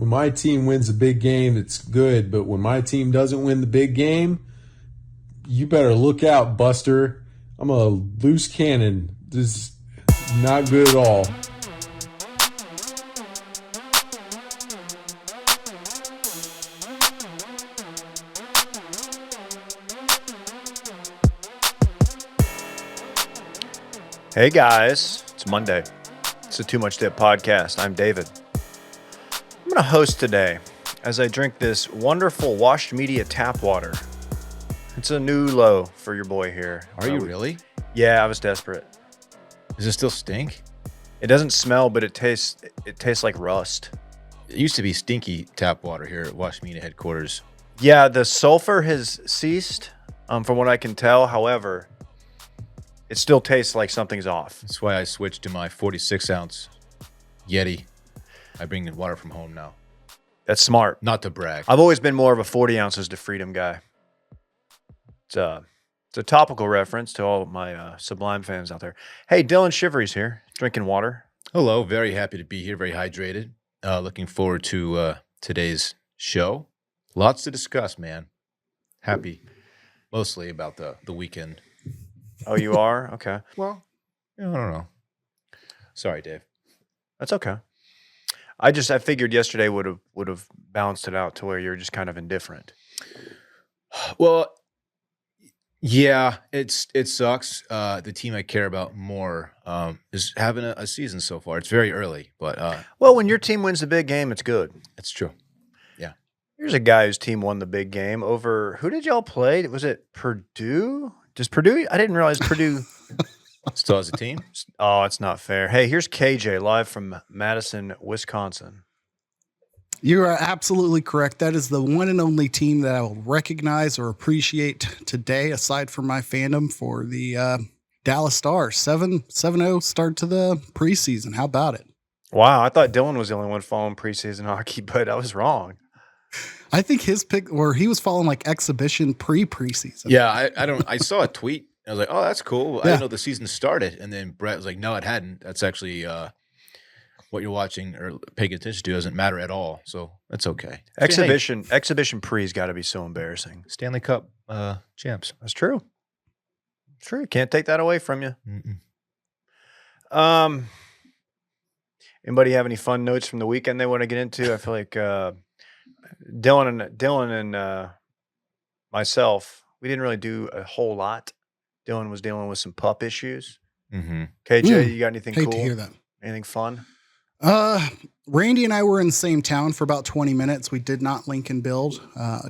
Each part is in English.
when my team wins a big game, it's good. But when my team doesn't win the big game, you better look out, Buster. I'm a loose cannon. This is not good at all. Hey guys, it's Monday. It's the Too Much Dip podcast. I'm David. I'm going to host today as I drink this wonderful washed media tap water. It's a new low for your boy here. Are you really? Yeah, I was desperate. Does it still stink? It doesn't smell, but it tastes like rust. It used to be stinky tap water here at Wash Media headquarters. Yeah, the sulfur has ceased, from what I can tell. However, it still tastes like something's off. That's why I switched to my 46-ounce Yeti. I bring the water from home now. That's smart. Not to brag. I've always been more of a 40 ounces to freedom guy. It's a topical reference to all of my Sublime fans out there. Hey, Dylan Shivery's here, drinking water. Hello. Very happy to be here. Very hydrated. Looking forward to today's show. Lots to discuss, man. Happy mostly about the weekend. Oh, you are? Okay. Well, I don't know. Sorry, Dave. That's okay. I figured yesterday would have balanced it out to where you're just kind of indifferent. Well, yeah, it sucks. The team I care about more is having a season so far. It's very early, but well, when your team wins the big game, it's good. It's true. Yeah. Here's a guy whose team won the big game over. Who did y'all play? Was it Purdue? Does Purdue? I didn't realize Purdue still has a team. Oh, it's not fair. Hey, here's KJ live from Madison, Wisconsin. You are absolutely correct. That is the one and only team that I will recognize or appreciate today, aside from my fandom for the Dallas Stars. 7-0 start to the preseason. How about it? Wow, I thought Dylan was the only one following preseason hockey, but I was wrong. I think his pick, or he was following like exhibition preseason. Yeah, I saw a tweet. I was like, oh, that's cool. I Yeah. didn't know the season started. And then Brett was like, no, it hadn't. That's actually what you're watching or paying attention to doesn't matter at all. So that's okay. Exhibition pre's got to be so embarrassing. Stanley Cup champs. That's true. It's true. Can't take that away from you. Mm-mm. Anybody have any fun notes from the weekend they want to get into? I feel like Dylan and myself, we didn't really do a whole lot. Dylan was dealing with some pup issues. Mm-hmm. KJ, you got anything Hate cool? to hear that. Anything fun? Randy and I were in the same town for about 20 minutes. We did not link and build,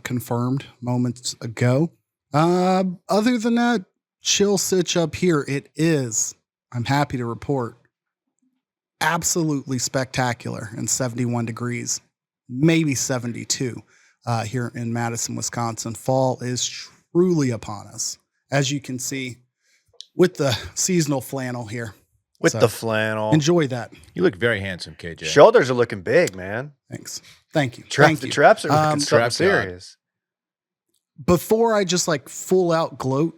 confirmed moments ago. Other than that, chill sitch up here. It is, I'm happy to report, absolutely spectacular and 71 degrees, maybe 72 here in Madison, Wisconsin. Fall is truly upon us, as you can see with the seasonal flannel here. With So, the flannel. Enjoy that. You look very handsome, KJ. Shoulders are looking big, man. Thanks. Thank you. The Thank you. traps are looking something Trap God. serious. Before I just like full out gloat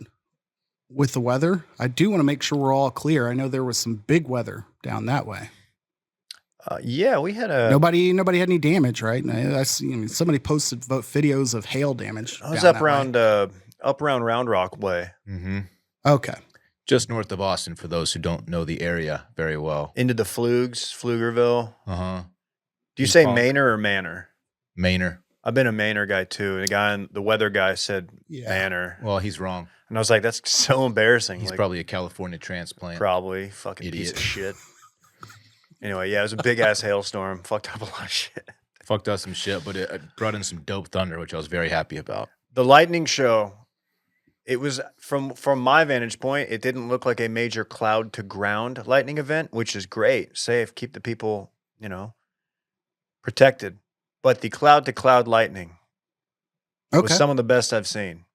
with the weather, I do want to make sure we're all clear. I know there was some big weather down that way. Yeah, we had a. Nobody had any damage, right? And I see somebody posted videos of hail damage. I was down up that way. around Round Rock way Mm-hmm. Okay. Just north of Austin, for those who don't know the area very well. into the Pflugerville. Uh-huh. Do you say Fog. Manor or Manor? Manor. I've been a Manor guy too. The weather guy said Yeah. Manor, Well, he's wrong. and I was like, "That's so embarrassing." He's Like, probably a California transplant. probably fucking piece Idiot. of shit. Anyway, yeah, it was a big ass hailstorm. Fucked up a lot of shit. Fucked us some shit, but it brought in some dope thunder, which I was very happy about. The lightning show. It was from my vantage point. It didn't look like a major cloud to ground lightning event, which is great, safe, keep the people, protected. But the cloud to cloud lightning was Okay. some of the best I've seen.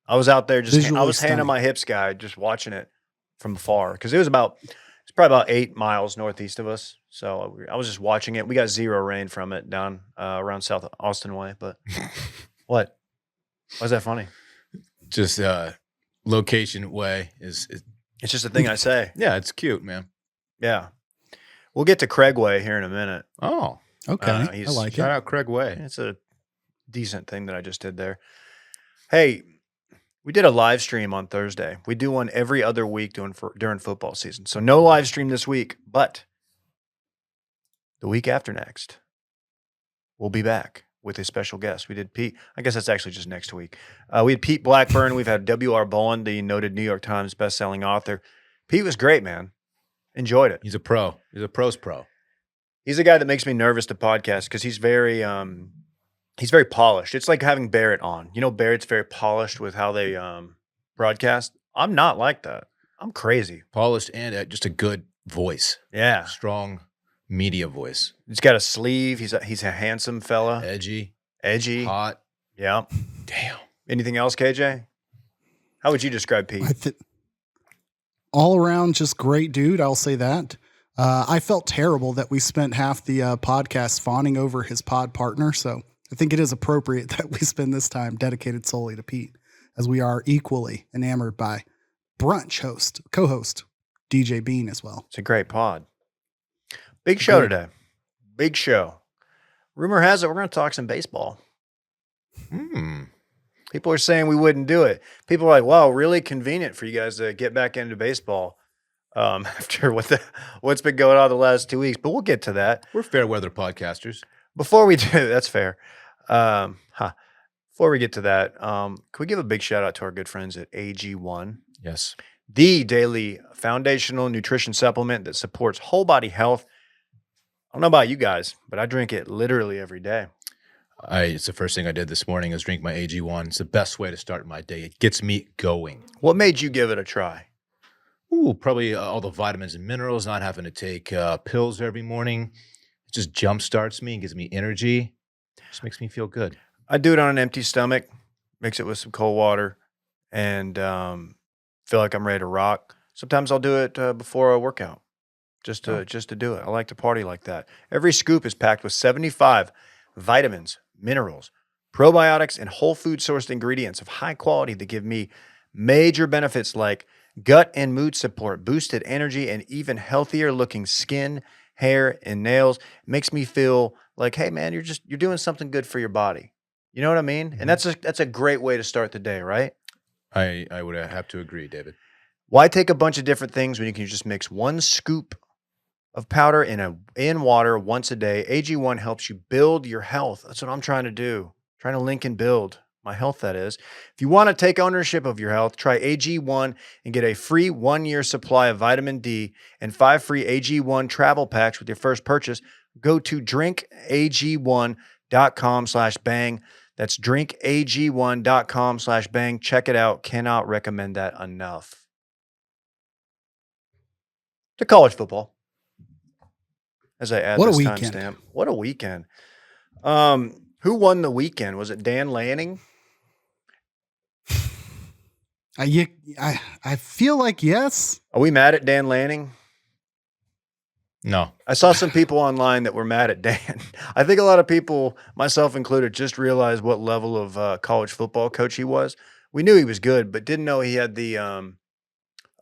I was out there Visually I was hand on stunning. my hips guy, just watching it from afar because it's probably about 8 miles northeast of us. So I was just watching it. We got zero rain from it down around South Austin way. But what? Why is that funny? Just location way is It's just a thing I say. yeah, it's cute, man. Yeah. We'll get to Craig Way here in a minute. Oh, Okay, he's- I like Shout it. out Craig Way. It's a decent thing that I just did there. Hey, we did a live stream on Thursday. We do one every other week during football season. So no live stream this week, but the week after next, we'll be back with a special guest. We did Pete. I guess that's actually just next week. We had Pete Blackburn. We've had W.R. Bowen, the noted New York Times bestselling author. Pete was great, man. Enjoyed it. He's a pro. He's a pro's pro. He's a guy that makes me nervous to podcast because he's very polished. It's like having Barrett on. You know, Barrett's very polished with how they broadcast. I'm not like that. I'm crazy. Polished and just a good voice. Yeah. Strong media voice. He's got a sleeve. He's a handsome fella. Edgy. Yeah. Hot. Damn. Anything else, KJ? How would you describe Pete? All around, just great dude. I'll say that. I felt terrible that we spent half the podcast fawning over his pod partner. So I think it is appropriate that we spend this time dedicated solely to Pete, as we are equally enamored by brunch co-host DJ Bean as well. It's a great pod. Big show today. Big show. Rumor has it we're going to talk some baseball. People are saying we wouldn't do it. People are like, wow, really convenient for you guys to get back into baseball after what's been going on the last 2 weeks. But we'll get to that. We're fair weather podcasters. Before we do, that's fair. Before we get to that, can we give a big shout out to our good friends at AG1? Yes. The daily foundational nutrition supplement that supports whole body health. I don't know about you guys, but I drink it literally every day. It's the first thing I did this morning is drink my AG1. It's the best way to start my day. It gets me going. What made you give it a try? Ooh, probably all the vitamins and minerals, not having to take pills every morning. It just jumpstarts me and gives me energy. Just makes me feel good. I do it on an empty stomach, mix it with some cold water, and feel like I'm ready to rock. Sometimes I'll do it before a workout, just to do it. I like to party like that. Every scoop is packed with 75 vitamins, minerals, probiotics, and whole food sourced ingredients of high quality that give me major benefits like gut and mood support, boosted energy, and even healthier looking skin, hair, and nails. It makes me feel like, hey man, you're doing something good for your body. You know what I mean? And that's a great way to start the day, right? I would have to agree, David. Why take a bunch of different things when you can just mix one scoop of powder in water once a day? AG1 helps you build your health. That's what I'm trying to do. Trying to link and build my health, that is. If you want to take ownership of your health, try AG1 and get a free 1-year supply of vitamin D and 5 free AG1 travel packs with your first purchase. Go to drinkag1.com/bang. That's drinkag1.com/bang. Check it out. Cannot recommend that enough. To college football. As I add What a this weekend. timestamp. What a weekend. Who won the weekend? Was it Dan Lanning? I feel like yes. Are we mad at Dan Lanning? No. I saw some people online that were mad at Dan. I think a lot of people, myself included, just realized what level of college football coach he was. We knew he was good, but didn't know he had the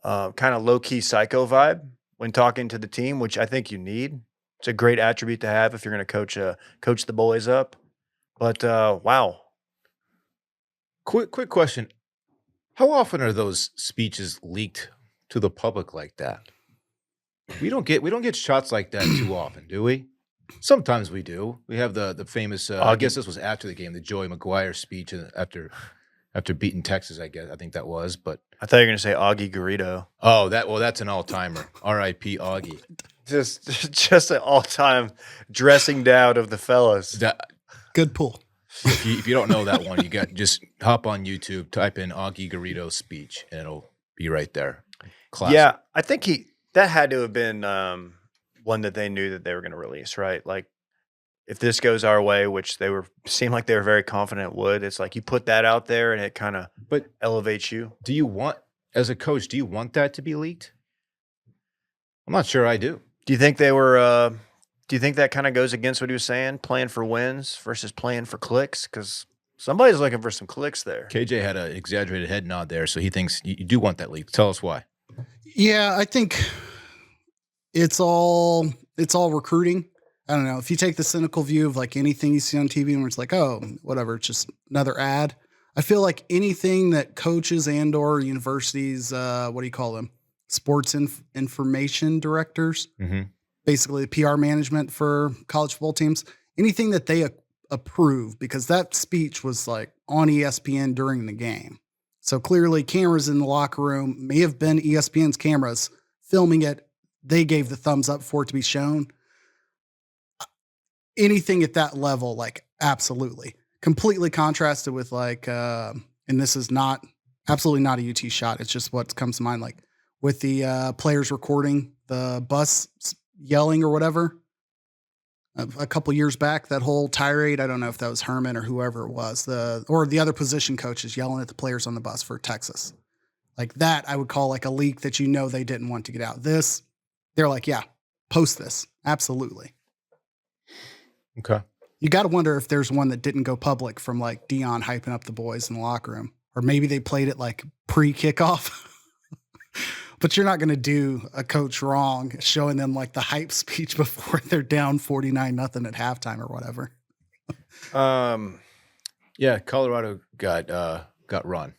kind of low-key psycho vibe when talking to the team, which I think you need. It's a great attribute to have if you're going to coach the boys up. But wow. Quick question. How often are those speeches leaked to the public like that? We don't get shots like that too often, do we? Sometimes we do. We have the famous. I guess this was after the game, the Joey McGuire speech after beating Texas. I think that was. But I thought you were going to say Augie Garrido. Oh, that's an all timer. R.I.P. Augie. Just an all time dressing down of the fellas. Good pull. If you don't know that one, just hop on YouTube, type in Augie Garrido speech, and it'll be right there. Classic. Yeah, I think that had to have been one that they knew that they were going to release, right? Like, if this goes our way, which seemed like they were very confident it would, it's like you put that out there and it kind of elevates you. As a coach, do you want that to be leaked? I'm not sure I do. Do you think they were? Do you think that kind of goes against what he was saying, playing for wins versus playing for clicks? Because somebody's looking for some clicks there. KJ had an exaggerated head nod there, so he thinks you do want that leaked. Tell us why. Yeah, I think it's all recruiting. I don't know, if you take the cynical view of like anything you see on TV where it's like, oh, whatever, it's just another ad. I feel like anything that coaches and or universities, what do you call them? Sports information directors, basically PR management for college football teams, anything that they approve, because that speech was like on ESPN during the game. So clearly cameras in the locker room may have been ESPN's cameras filming it. They gave the thumbs up for it to be shown. Anything at that level, like absolutely. Completely contrasted with like, and this is not, absolutely not a UT shot. It's just what comes to mind. Like with the players recording the bus yelling or whatever. A couple years back, that whole tirade, I don't know if that was Herman or whoever it was, or the other position coaches yelling at the players on the bus for Texas. Like that, I would call like a leak that they didn't want to get out. This, they're like, yeah, post this. Absolutely. Okay. You got to wonder if there's one that didn't go public from like Dion hyping up the boys in the locker room, or maybe they played it like pre-kickoff. But you're not going to do a coach wrong showing them like the hype speech before they're down 49-0 at halftime or whatever. Yeah, Colorado got run.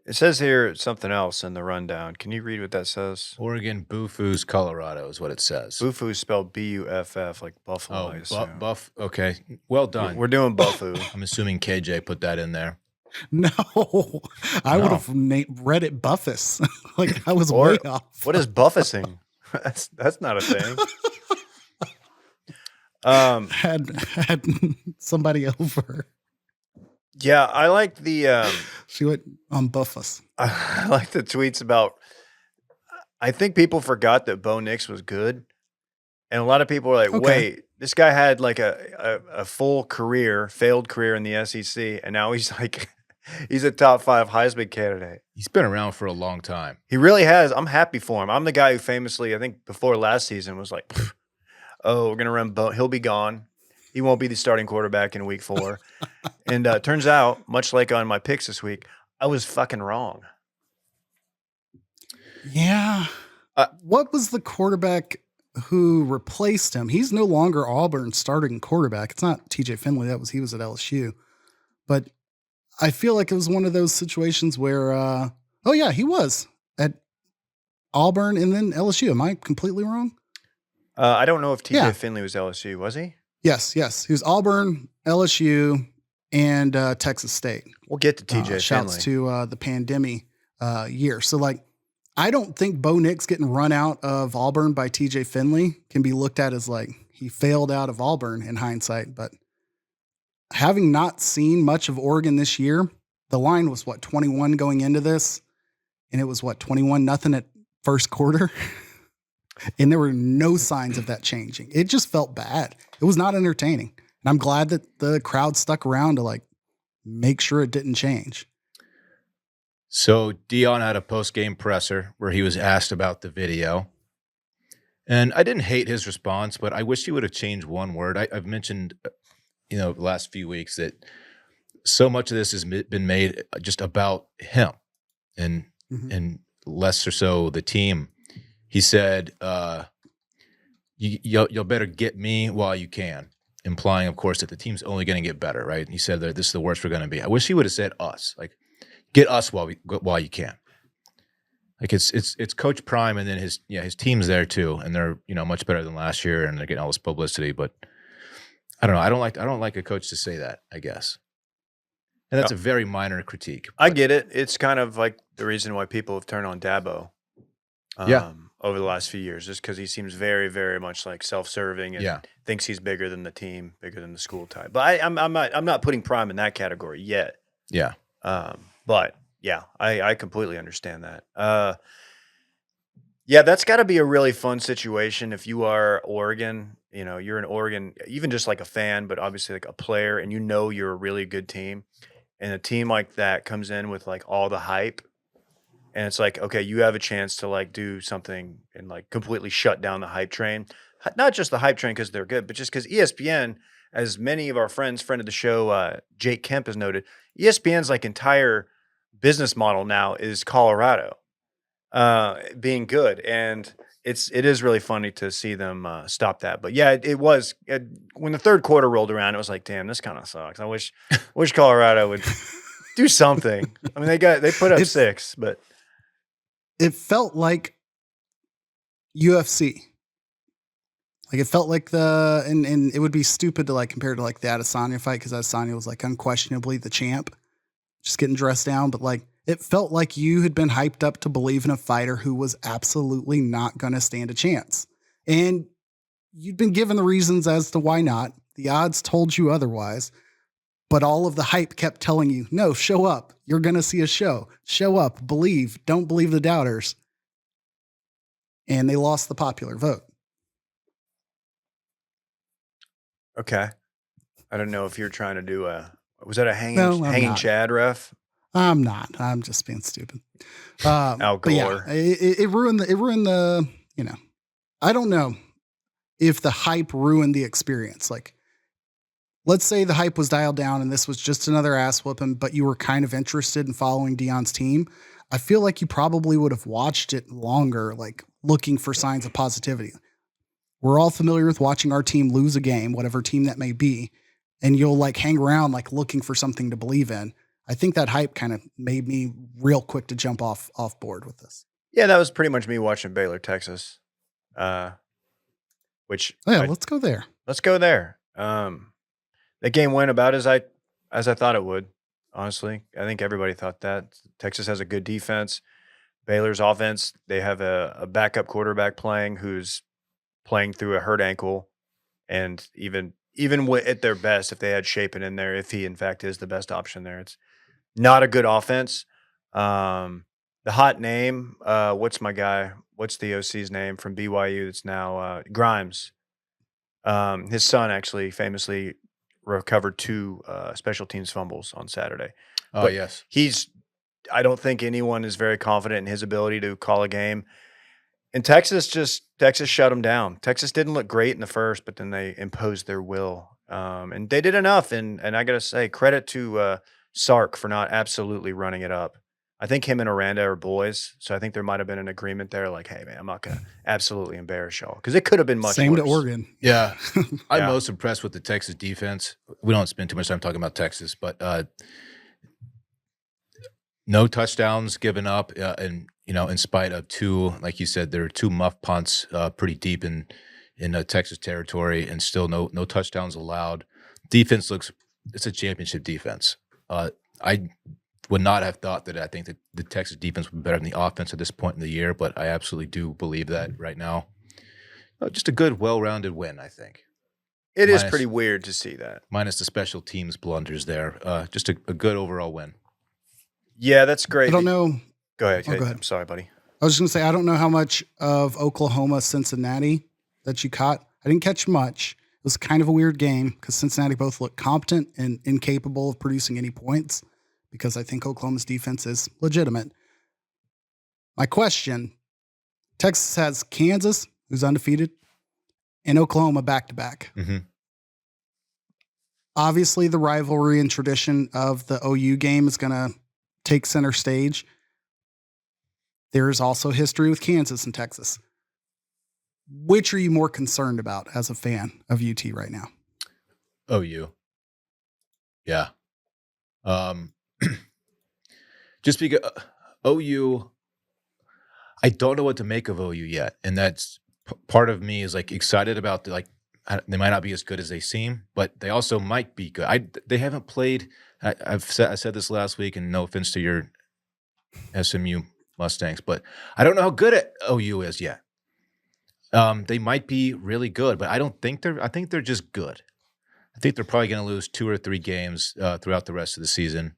It says here something else in the rundown. Can you read what that says? Oregon Buffoo's Colorado is what it says. Buffoo is spelled B-U-F-F, like Buffalo. I assume. Buff. Okay, well done. We're doing Buffoo. I'm assuming KJ put that in there. No, I would have read it Buffus. Like I was way off. What is buffusing? That's not a thing. Had somebody over. Yeah, I like the. She went on Buffus. I like the tweets about. I think people forgot that Bo Nix was good, and a lot of people are like, "Wait, this guy had like a full career, failed career in the SEC, and now he's like." He's a top 5 Heisman candidate. He's been around for a long time. He really has. I'm happy for him. I'm the guy who famously, I think before last season, was like, oh, we're going to run Bo. He'll be gone. He won't be the starting quarterback in week 4. And turns out, much like on my picks this week, I was fucking wrong. Yeah. What was the quarterback who replaced him? He's no longer Auburn's starting quarterback. It's not TJ Finley. He was at LSU. But I feel like it was one of those situations where, he was at Auburn and then LSU. Am I completely wrong? I don't know if TJ Finley was LSU. Was he? Yes. He was Auburn, LSU, and Texas State. We'll get to TJ Finley. Shouts to the pandemic year. So, like, I don't think Bo Nix getting run out of Auburn by TJ Finley can be looked at as like he failed out of Auburn in hindsight, but having not seen much of Oregon this year, the line was 21 going into this, and it was 21-0 at first quarter. And there were no signs of that changing. It just felt bad. It was not entertaining. And I'm glad that the crowd stuck around to like make sure it didn't change. So Dion had a post-game presser where he was asked about the video. And I didn't hate his response, but I wish he would have changed one word. I've mentioned the last few weeks that so much of this has been made just about him and less or so the team. He said, you'll better get me while you can, implying, of course, that the team's only going to get better, right? He said that this is the worst we're going to be. I wish he would have said us, like, get us while you can. Like it's Coach Prime, and then his team's there too, and they're much better than last year, and they're getting all this publicity, but I don't know. I don't like a coach to say that, I guess. And that's a very minor critique. I get it. It's kind of like the reason why people have turned on Dabo over the last few years, just because he seems very, very much like self-serving and thinks he's bigger than the team, bigger than the school type. But I'm not putting Prime in that category yet. Yeah. But yeah, I completely understand that. Yeah, that's got to be a really fun situation if you are Oregon. You're in Oregon, even just like a fan, but obviously like a player, and you're a really good team. And a team like that comes in with like all the hype, and it's like, okay, you have a chance to like do something and like completely shut down the hype train. Not just the hype train because they're good, but just because ESPN, as many of our friend of the show, Jake Kemp has noted, ESPN's like entire business model now is Colorado being good. And it is really funny to see them stop that. But yeah, it was when the third quarter rolled around. It was like, damn, this kind of sucks. I wish Colorado would do something. I mean, they put up 6, but it felt like UFC. Like it felt like and it would be stupid to like compare to like the Adesanya fight because Adesanya was like unquestionably the champ, just getting dressed down. But like it felt like you had been hyped up to believe in a fighter who was absolutely not going to stand a chance, and you'd been given the reasons as to why not. The odds told you otherwise, but all of the hype kept telling you, no, show up. You're going to see a show. Show up. Believe. Don't believe the doubters. And they lost the popular vote. okay. I don't know if you're trying to do was that a hanging Chad ref? I'm not. I'm just being stupid. Al Gore. Yeah, it ruined the, I don't know if the hype ruined the experience. Like, let's say the hype was dialed down and this was just another ass whooping, but you were kind of interested in following Deion's team. I feel like you probably would have watched it longer, like looking for signs of positivity. We're all familiar with watching our team lose a game, whatever team that may be, and you'll like hang around like looking for something to believe in. I think that hype kind of made me real quick to jump off board with this. Yeah, that was pretty much me watching Baylor, Texas. Which let's go there. Let's go there. The game went about as I thought it would. Honestly, I think everybody thought that. Texas has a good defense. Baylor's offense, they have a backup quarterback who's playing through a hurt ankle, and even at their best, if they had Shapen in there, if he in fact is the best option there, it's not a good offense. The hot name, what's my guy? What's the OC's name from BYU? That's now Grimes. His son actually famously recovered 2 special teams fumbles on Saturday. Oh, but yes. I don't think anyone is very confident in his ability to call a game. And Texas shut them down. Texas didn't look great in the first, but then they imposed their will. And they did enough. And I got to say, credit to Sark for not absolutely running it up. I think him and Aranda are boys, so I think there might have been an agreement there, like, hey, man, I'm not going to absolutely embarrass y'all, because it could have been much worse. Same to Oregon. Yeah. I'm most impressed with the Texas defense. We don't spend too much time talking about Texas, but no touchdowns given up, and in spite of 2, like you said, there are 2 muff punts pretty deep in Texas territory, and still no touchdowns allowed. Defense it's a championship defense. I would not have thought that. I think that the Texas defense would be better than the offense at this point in the year, but I absolutely do believe that right now. Just a good, well-rounded win, I think. It is pretty weird to see that. Minus the special teams blunders there. Just a good overall win. Yeah, that's great. I don't know. Go ahead. Go ahead. I'm sorry, buddy. I was just going to say, I don't know how much of Oklahoma-Cincinnati that you caught. I didn't catch much. It was kind of a weird game because Cincinnati both looked competent and incapable of producing any points, because I think Oklahoma's defense is legitimate. My question, Texas has Kansas, who's undefeated, and Oklahoma back-to-back. Mm-hmm. Obviously, the rivalry and tradition of the OU game is going to take center stage. There is also history with Kansas and Texas. Which are you more concerned about as a fan of UT right now? OU. Yeah. Just because OU, I don't know what to make of OU yet, and that's part of me is like excited about they might not be as good as they seem, but they also might be good. They haven't played. I said this last week, and no offense to your SMU Mustangs, but I don't know how good OU is yet. They might be really good, but I think they're just good. I think they're probably going to lose 2 or 3 games throughout the rest of the season.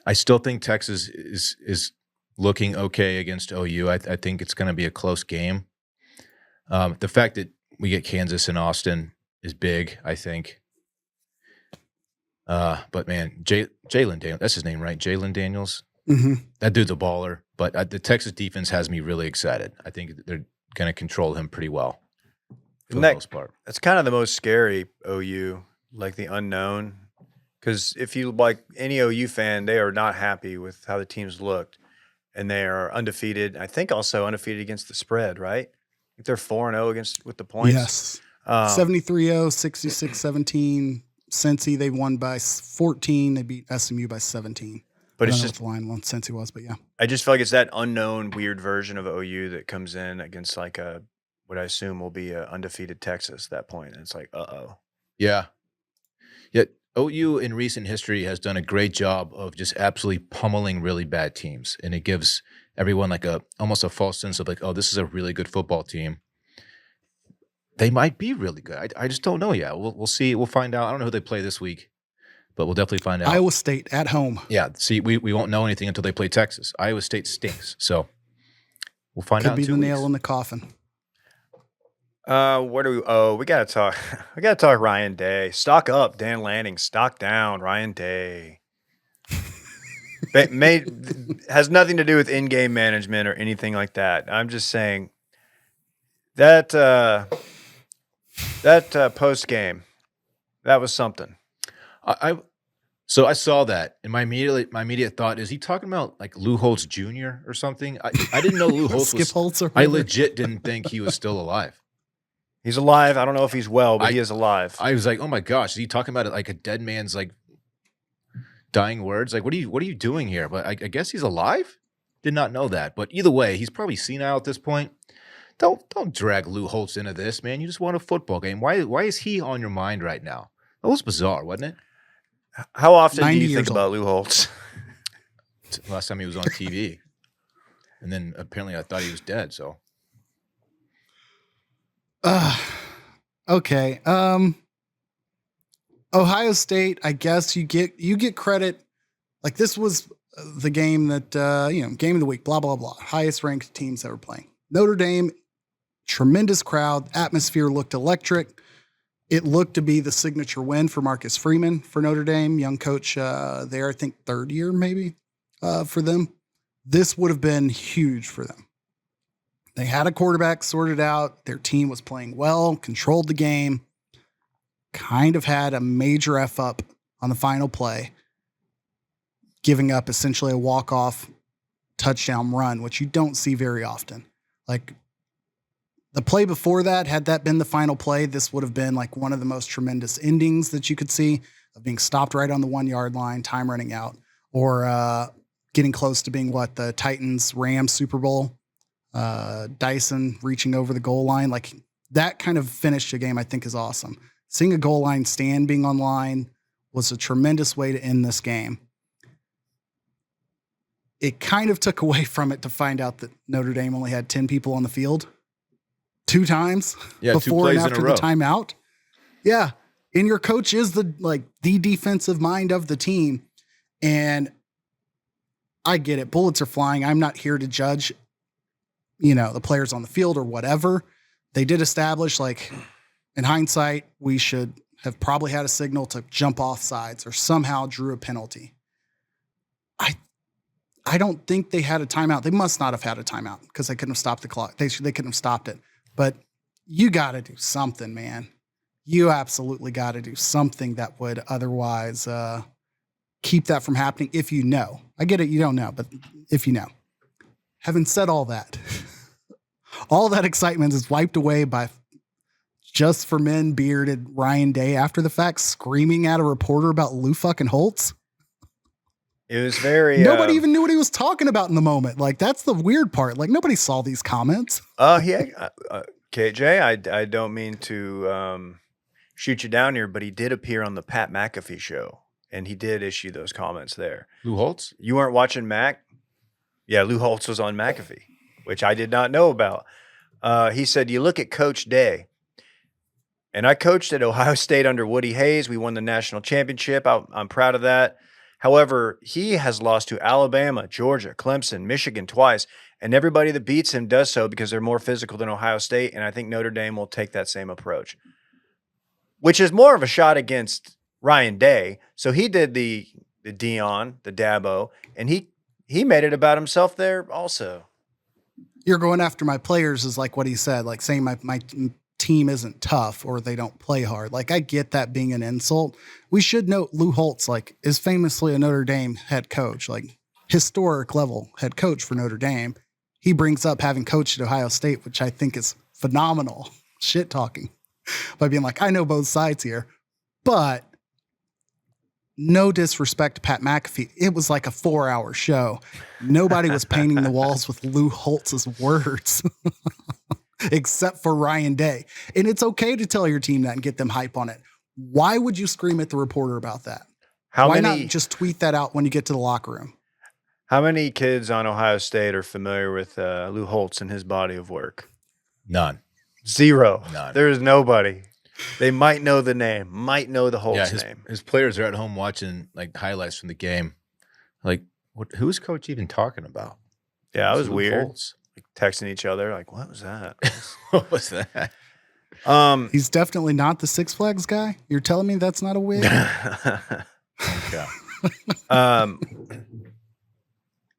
I still think Texas is looking okay against OU. I think it's going to be a close game. The fact that we get Kansas and Austin is big, I think. But man, Jalen Daniels, that's his name, right? Jalen Daniels. Mm-hmm. That dude's a baller. But the Texas defense has me really excited. I think they're going to control him pretty well for the most part. That's kind of the most scary OU, like the unknown. Because if you like any OU fan, they are not happy with how the teams looked. and they are undefeated. I think also undefeated against the spread, right? I think they're 4-0 with the points. Yes. 73-0, 66-17. Cincy, they won by 14. They beat SMU by 17. But I it's don't know just, what the line one Cincy was, but yeah. I just feel like it's that unknown, weird version of OU that comes in against like what I assume will be a undefeated Texas at that point. And it's like, Yeah. Yet OU in recent history has done a great job of just absolutely pummeling really bad teams. And it gives everyone like almost a false sense of like, oh, this is a really good football team. They might be really good. I just don't know yet. We'll see. We'll find out. I don't know who they play this week, but we'll definitely find out. Iowa State at home. Yeah. See, we won't know anything until they play Texas. Iowa State stinks. So we'll find out. Could be the nail in the coffin. Where do we? Oh, we gotta talk. We gotta talk Ryan Day. Stock up, Dan Lanning. Stock down, Ryan Day. Has nothing to do with in-game management or anything like that. I'm just saying that post game, that was something. So I saw that, and my immediate thought is he talking about like Lou Holtz Jr. or something? I didn't know Lou Holtz Skip was. Holtz or I whatever. legit didn't think he was still alive. He's alive. I don't know if he's well, but he is alive. I was like, oh my gosh, is he talking about it like a dead man's like dying words? Like, what are you doing here? But I guess he's alive. Did not know that. But either way, he's probably senile at this point. Don't drag Lou Holtz into this, man. You just won a football game. Why is he on your mind right now? That was bizarre, wasn't it? How often do 90 you years think old. about Lou Holtz? Last time he was on TV. And then apparently I thought he was dead, so. Okay. Ohio State, I guess you get credit. Like this was the game that, game of the week, blah, blah, blah. Highest ranked teams that were playing. Notre Dame, tremendous crowd. Atmosphere looked electric. It looked to be the signature win for Marcus Freeman for Notre Dame. Young coach there, I think third year maybe for them. This would have been huge for them. They had a quarterback sorted out. Their team was playing well, controlled the game, kind of had a major F up on the final play, giving up essentially a walk-off touchdown run, which you don't see very often. Like the play before that, had that been the final play, this would have been like one of the most tremendous endings that you could see of being stopped right on the 1 yard line, time running out, or getting close to being the Titans-Rams Super Bowl. Dyson reaching over the goal line, like that kind of finish a game, I think is awesome. Seeing a goal line stand being online was a tremendous way to end this game. It kind of took away from it to find out that Notre Dame only had 10 people on the field 2 times before and after the timeout. Yeah. And your coach is the defensive mind of the team. And I get it. Bullets are flying. I'm not here to judge the players on the field or whatever. They did establish, in hindsight, we should have probably had a signal to jump off sides or somehow drew a penalty. I don't think they had a timeout. They must not have had a timeout because they couldn't have stopped the clock. They couldn't have stopped it. But you got to do something, man. You absolutely got to do something that would otherwise keep that from happening if you know. I get it, you don't know, but if you know. Having said all that, all that excitement is wiped away by just for men bearded Ryan Day after the fact screaming at a reporter about Lou fucking Holtz. It was very... Nobody even knew what he was talking about in the moment. Like, that's the weird part. Like, nobody saw these comments. KJ, I don't mean to shoot you down here, but he did appear on the Pat McAfee show, and he did issue those comments there. Lou Holtz? You weren't watching Mac? Yeah, Lou Holtz was on McAfee, which I did not know about. He said, you look at Coach Day, and I coached at Ohio State under Woody Hayes. We won the national championship. I'm proud of that. However, he has lost to Alabama, Georgia, Clemson, Michigan twice, and everybody that beats him does so because they're more physical than Ohio State, and I think Notre Dame will take that same approach, which is more of a shot against Ryan Day. So he did the Dion, the Dabo, and he made it about himself there also. You're going after my players is like what he said, like saying my team isn't tough or they don't play hard. Like I get that being an insult. We should note Lou Holtz is famously a Notre Dame head coach. Like historic level head coach for Notre Dame. He brings up having coached at Ohio State, which I think is phenomenal shit talking by being like, I know both sides here, but no disrespect to Pat McAfee. It was like a 4-hour show. Nobody was painting the walls with Lou Holtz's words except for Ryan Day. And it's okay to tell your team that and get them hype on it. Why would you scream at the reporter about that? Why not just tweet that out when you get to the locker room? How many kids on Ohio State are familiar with Lou Holtz and his body of work? None. Zero. None. There is nobody. They might know the name, might know the Holtz name. His players are at home watching like highlights from the game. Like, who is coach even talking about? Yeah, it was weird. Like, texting each other, like, what was that? What was that? He's definitely not the Six Flags guy. You're telling me that's not a wig? Okay.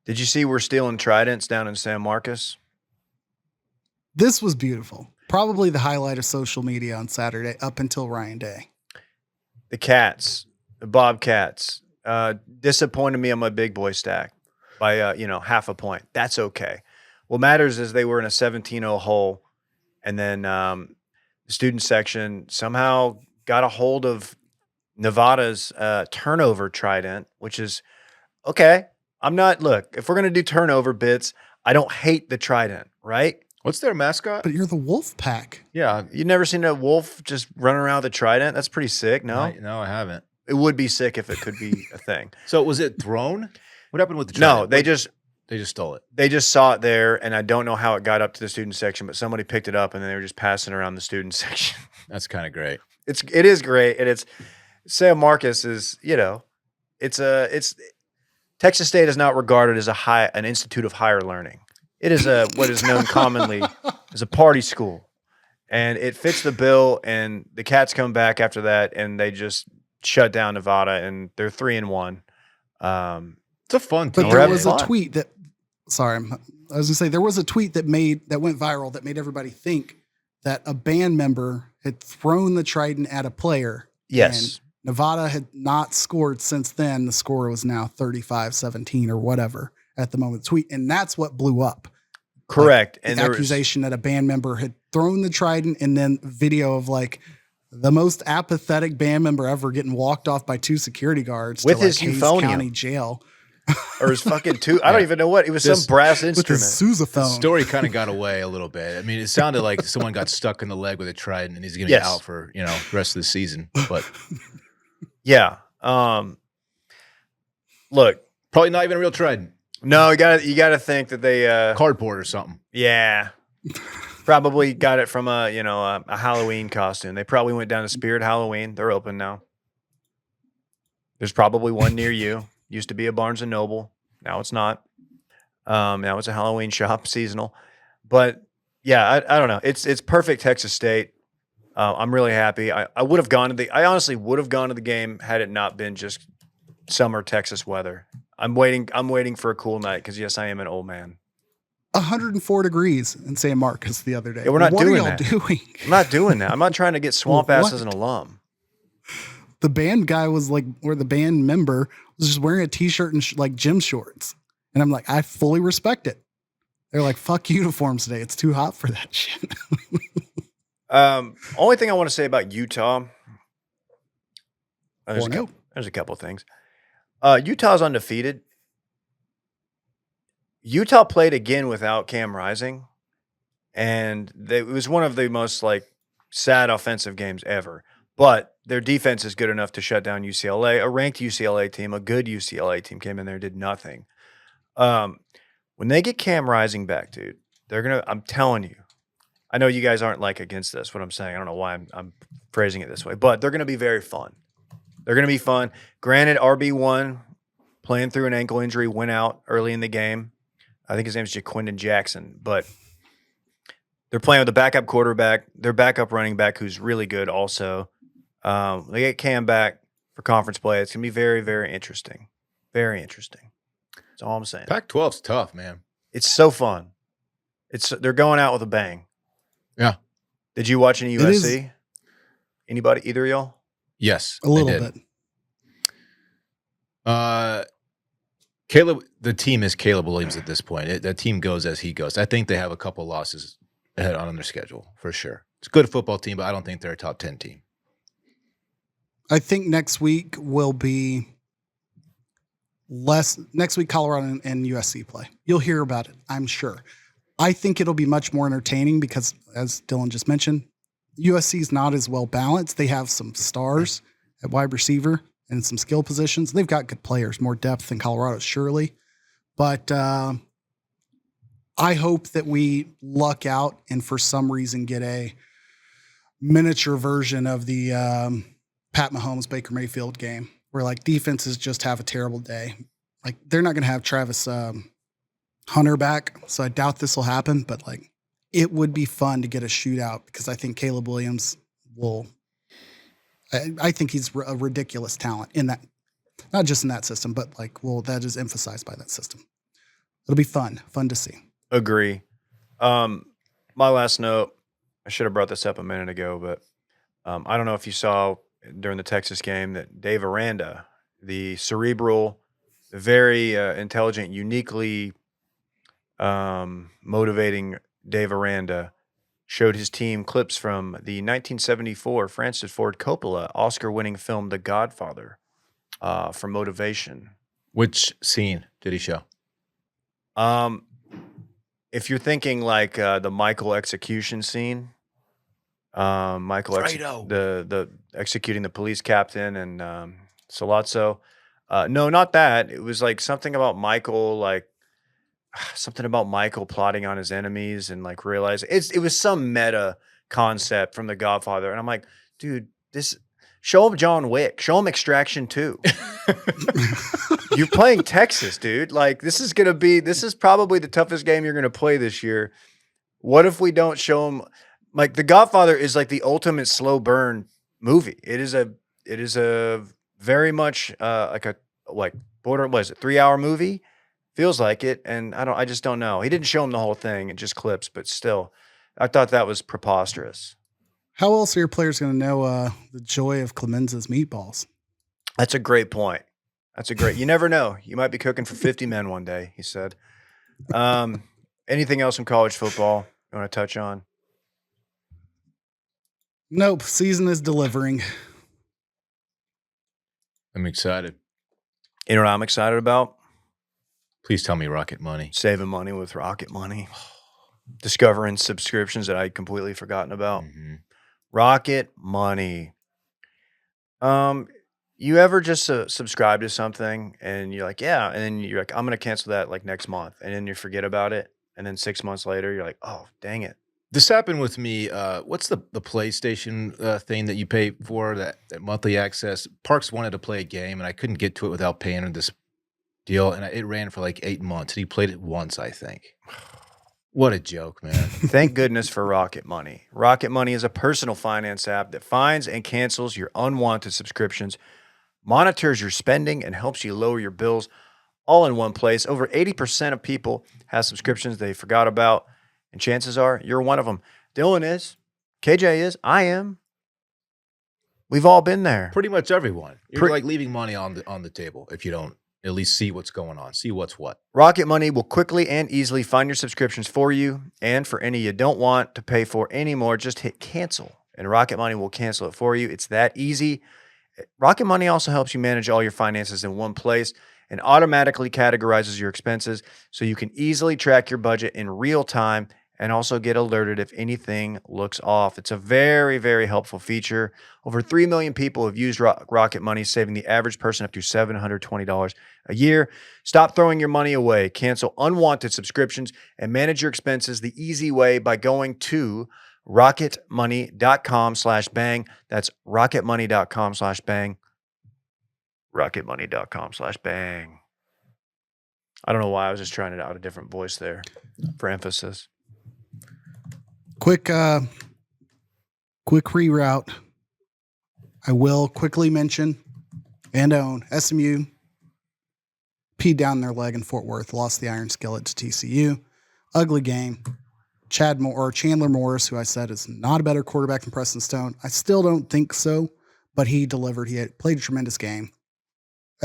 Did you see we're stealing tridents down in San Marcos? This was beautiful. Probably the highlight of social media on Saturday up until Ryan Day. The Cats, the Bobcats, disappointed me on my big boy stack by, half a point. That's okay. What matters is they were in a 17-0 hole, and then the student section somehow got a hold of Nevada's turnover trident, which is okay. Look, if we're going to do turnover bits, I don't hate the trident, right? What's their mascot? But you're the Wolf Pack. Yeah. You never seen a wolf just running around with a trident? That's pretty sick, no? No, I haven't. It would be sick if it could be a thing. So was it thrown? What happened with the trident? No, they just stole it. They just saw it there, and I don't know how it got up to the student section, but somebody picked it up, and then they were just passing around the student section. That's kind of great. It is great, and it's San Marcos is, it's Texas State is not regarded as an institute of higher learning. It is what is known commonly as a party school, and it fits the bill. And the Cats come back after that, and they just shut down Nevada, and they're 3-1. It's a fun team. But there was a tweet that. Sorry, I was gonna say there was a tweet that went viral that made everybody think that a band member had thrown the trident at a player. Yes. And Nevada had not scored since then. The score was now 35-17 or whatever at the moment of the tweet. And that's what blew up. Correct. Like, and the accusation that a band member had thrown the trident, and then video of like the most apathetic band member ever getting walked off by 2 security guards with to his Hayes euphonium. County Jail. Or his fucking I don't even know what. It was some brass With instrument. his sousaphone. The story kind of got away a little bit. I mean, it sounded like someone got stuck in the leg with a trident and he's going to be out for, the rest of the season. But yeah. Look, probably not even a real trident. No, you got to think that they cardboard or something. Yeah. Probably got it from a Halloween costume. They probably went down to Spirit Halloween. They're open now. There's probably one near you. Used to be a Barnes & Noble. Now it's not. Now it's a Halloween shop, seasonal. But, yeah, I don't know. It's perfect Texas State. I'm really happy. I honestly would have gone to the game had it not been just summer Texas weather. I'm waiting for a cool night because, yes, I am an old man. 104 degrees in San Marcos the other day. Yeah, we're not what doing are y'all that. doing? I'm not doing that. I'm not trying to get swamp ass as an alum. The band guy was like, or the band member was just wearing a t-shirt and like gym shorts. And I'm like, I fully respect it. They're like, fuck uniforms today. It's too hot for that shit. Only thing I want to say about Utah. There's a couple of things. Utah's undefeated. Utah played again without Cam Rising, and it was one of the most sad offensive games ever. But their defense is good enough to shut down UCLA. A ranked UCLA team, a good UCLA team came in there and did nothing. When they get Cam Rising back, dude, they're gonna. I'm telling you, I know you guys aren't against this. What I'm saying, I don't know why I'm phrasing it this way, but they're gonna be very fun. They're gonna be fun. Granted, RB1 playing through an ankle injury went out early in the game. I think his name's Jaquindon Jackson, but they're playing with a backup quarterback, their backup running back who's really good also. They get Cam back for conference play. It's going to be very, very interesting. Very interesting. That's all I'm saying. Pac-12's tough, man. It's so fun. They're going out with a bang. Yeah. Did you watch any USC? Anybody? Either of y'all? Yes. A little bit. the team is Caleb Williams at this point. The team goes as he goes. I think they have a couple losses ahead on their schedule for sure. It's a good football team, but I don't think they're a top 10 team. I think next week will be less. Next week, Colorado and USC play. You'll hear about it, I'm sure. I think it'll be much more entertaining because, as Dylan just mentioned, USC is not as well balanced. They have some stars at wide receiver and some skill positions. They've got good players, more depth than Colorado, surely. But I hope that we luck out and for some reason get a miniature version of the Pat Mahomes Baker Mayfield game where like defenses just have a terrible day. Like they're not going to have Travis Hunter back, so I doubt this will happen. But like, it would be fun to get a shootout because I think Caleb Williams will. I think he's a ridiculous talent in that, not just in that system, but like, that is emphasized by that system. It'll be fun to see. Agree. My last note, I should have brought this up a minute ago, but I don't know if you saw during the Texas game that Dave Aranda, the cerebral, very intelligent, uniquely motivating Dave Aranda, showed his team clips from the 1974 Francis Ford Coppola Oscar-winning film The Godfather for motivation. Which scene did he show? If you're thinking like the Michael execution scene, the executing the police captain and Sollozzo. No, not that. It was like something about Michael, like something about Michael plotting on his enemies and like realizing it was some meta concept from The Godfather. And I'm like, dude, show him John Wick, show him Extraction 2. You're playing Texas, dude. Like this is probably the toughest game you're going to play this year. What if we don't show him? Like The Godfather is like the ultimate slow burn movie. It is a very much border, what is it, 3-hour movie? Feels like it. And I just don't know. He didn't show him the whole thing, it just clips, but still, I thought that was preposterous. How else are your players going to know the joy of Clemenza's meatballs? That's a great point. You never know. You might be cooking for 50 men one day, he said. Anything else from college football you want to touch on? Nope. Season is delivering. I'm excited. You know what I'm excited about? Please tell me Rocket Money. Saving money with Rocket Money. Discovering subscriptions that I'd completely forgotten about. Mm-hmm. Rocket Money. You ever just subscribe to something and you're like, yeah, and then you're like, I'm going to cancel that like next month. And then you forget about it. And then 6 months later, you're like, oh, dang it. This happened with me. What's the PlayStation thing that you pay for, that monthly access? Parks wanted to play a game, and I couldn't get to it without paying this deal, and it ran for like 8 months, and he played it once, I think. What a joke, man. Thank goodness for Rocket Money. Rocket Money is a personal finance app that finds and cancels your unwanted subscriptions, monitors your spending, and helps you lower your bills all in one place. Over 80% of people have subscriptions they forgot about, and chances are you're one of them. Dylan is, KJ is, I am. We've all been there. Pretty much everyone. You're like leaving money on the table if you don't at least see what's going on, see what's what. Rocket Money will quickly and easily find your subscriptions for you, and for any you don't want to pay for anymore, just hit cancel, and Rocket Money will cancel it for you. It's that easy. Rocket Money also helps you manage all your finances in one place and automatically categorizes your expenses so you can easily track your budget in real time and also get alerted if anything looks off. It's a very, very helpful feature. Over 3 million people have used Rocket Money, saving the average person up to $720 a year. Stop throwing your money away. Cancel unwanted subscriptions and manage your expenses the easy way by going to rocketmoney.com/bang. That's rocketmoney.com/bang. rocketmoney.com/bang. I don't know why I was just trying it out a different voice there for emphasis. Quick reroute. I will quickly mention and own SMU peed down their leg in Fort Worth, lost the Iron Skillet to TCU. Ugly game. Chandler Morris, who I said is not a better quarterback than Preston Stone. I still don't think so, but he delivered. He had played a tremendous game.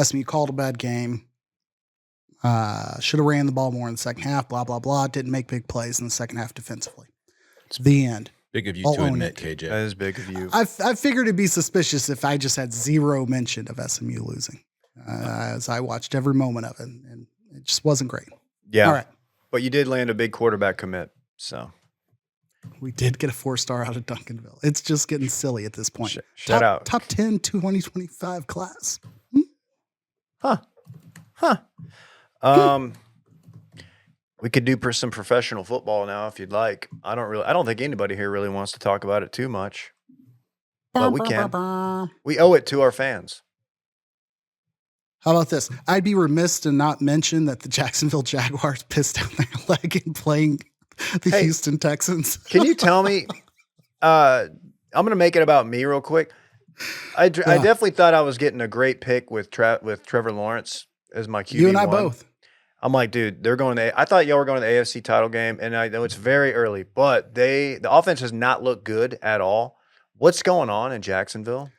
SMU called a bad game. Should have ran the ball more in the second half, blah, blah, blah. Didn't make big plays in the second half defensively. The end. Big of you I'll to own admit, it. KJ. That is big of you. I figured it'd be suspicious if I just had zero mention of SMU losing, as I watched every moment of it, and it just wasn't great. Yeah. All right. But you did land a big quarterback commit. So We did get a 4-star out of Duncanville. It's just getting silly at this point. shout out. Top 10 2025 class. We could do some professional football now if you'd like. I don't think anybody here really wants to talk about it too much. But we can. We owe it to our fans. How about this? I'd be remiss to not mention that the Jacksonville Jaguars pissed down their leg in playing the Houston Texans. Can you tell me? I'm going to make it about me real quick. I definitely thought I was getting a great pick with Trevor Lawrence as my QB1. You and I both. I'm like, dude, they're going to. I thought y'all were going to the AFC title game, and I know it's very early, but the offense has not looked good at all. What's going on in Jacksonville?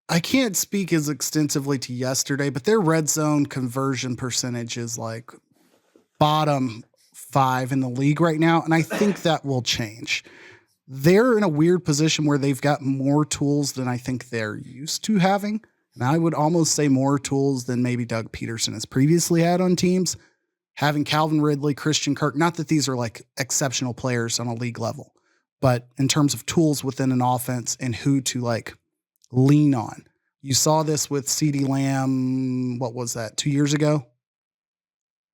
I can't speak as extensively to yesterday, but their red zone conversion percentage is like bottom 5 in the league right now, and I think that will change. They're in a weird position where they've got more tools than I think they're used to having. And I would almost say more tools than maybe Doug Peterson has previously had on teams. Having Calvin Ridley, Christian Kirk, not that these are like exceptional players on a league level, but in terms of tools within an offense and who to like lean on. You saw this with CeeDee Lamb, what was that, 2 years ago?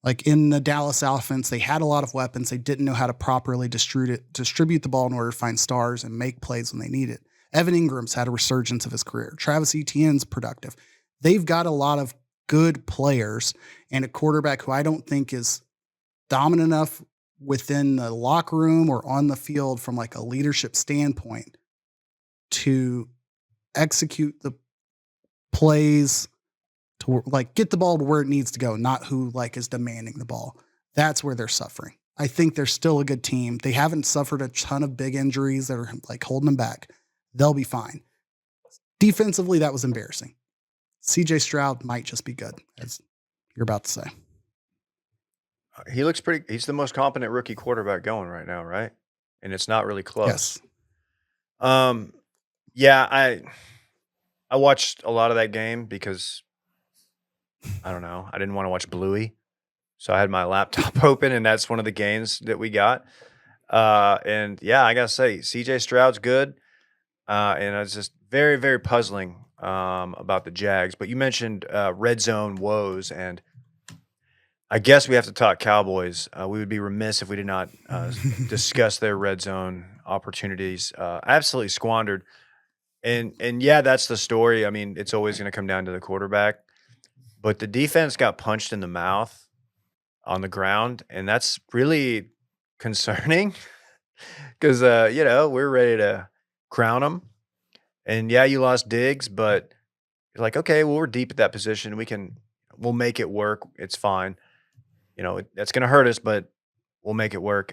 Like in the Dallas offense, they had a lot of weapons. They didn't know how to properly distribute the ball in order to find stars and make plays when they need it. Evan Ingram's had a resurgence of his career. Travis Etienne's productive. They've got a lot of good players and a quarterback who I don't think is dominant enough within the locker room or on the field from like a leadership standpoint to execute the plays to like get the ball to where it needs to go, not who like is demanding the ball. That's where they're suffering. I think they're still a good team. They haven't suffered a ton of big injuries that are like holding them back. They'll be fine. Defensively, that was embarrassing. CJ Stroud might just be good, as you're about to say. He looks pretty. He's the most competent rookie quarterback going right now, right? And it's not really close. Yes. Yeah, I watched a lot of that game because I don't know. I didn't want to watch Bluey, so I had my laptop open, and that's one of the games that we got. And yeah, I gotta say, CJ Stroud's good. And it's just very, very puzzling about the Jags. But you mentioned red zone woes, and I guess we have to talk Cowboys. We would be remiss if we did not discuss their red zone opportunities. Absolutely squandered. And yeah, that's the story. I mean, it's always going to come down to the quarterback. But the defense got punched in the mouth on the ground, and that's really concerning because, we're ready to crown them. And yeah, you lost Diggs, but you're like, okay, well, we're deep at that position. We'll make it work. It's fine. That's going to hurt us, but we'll make it work.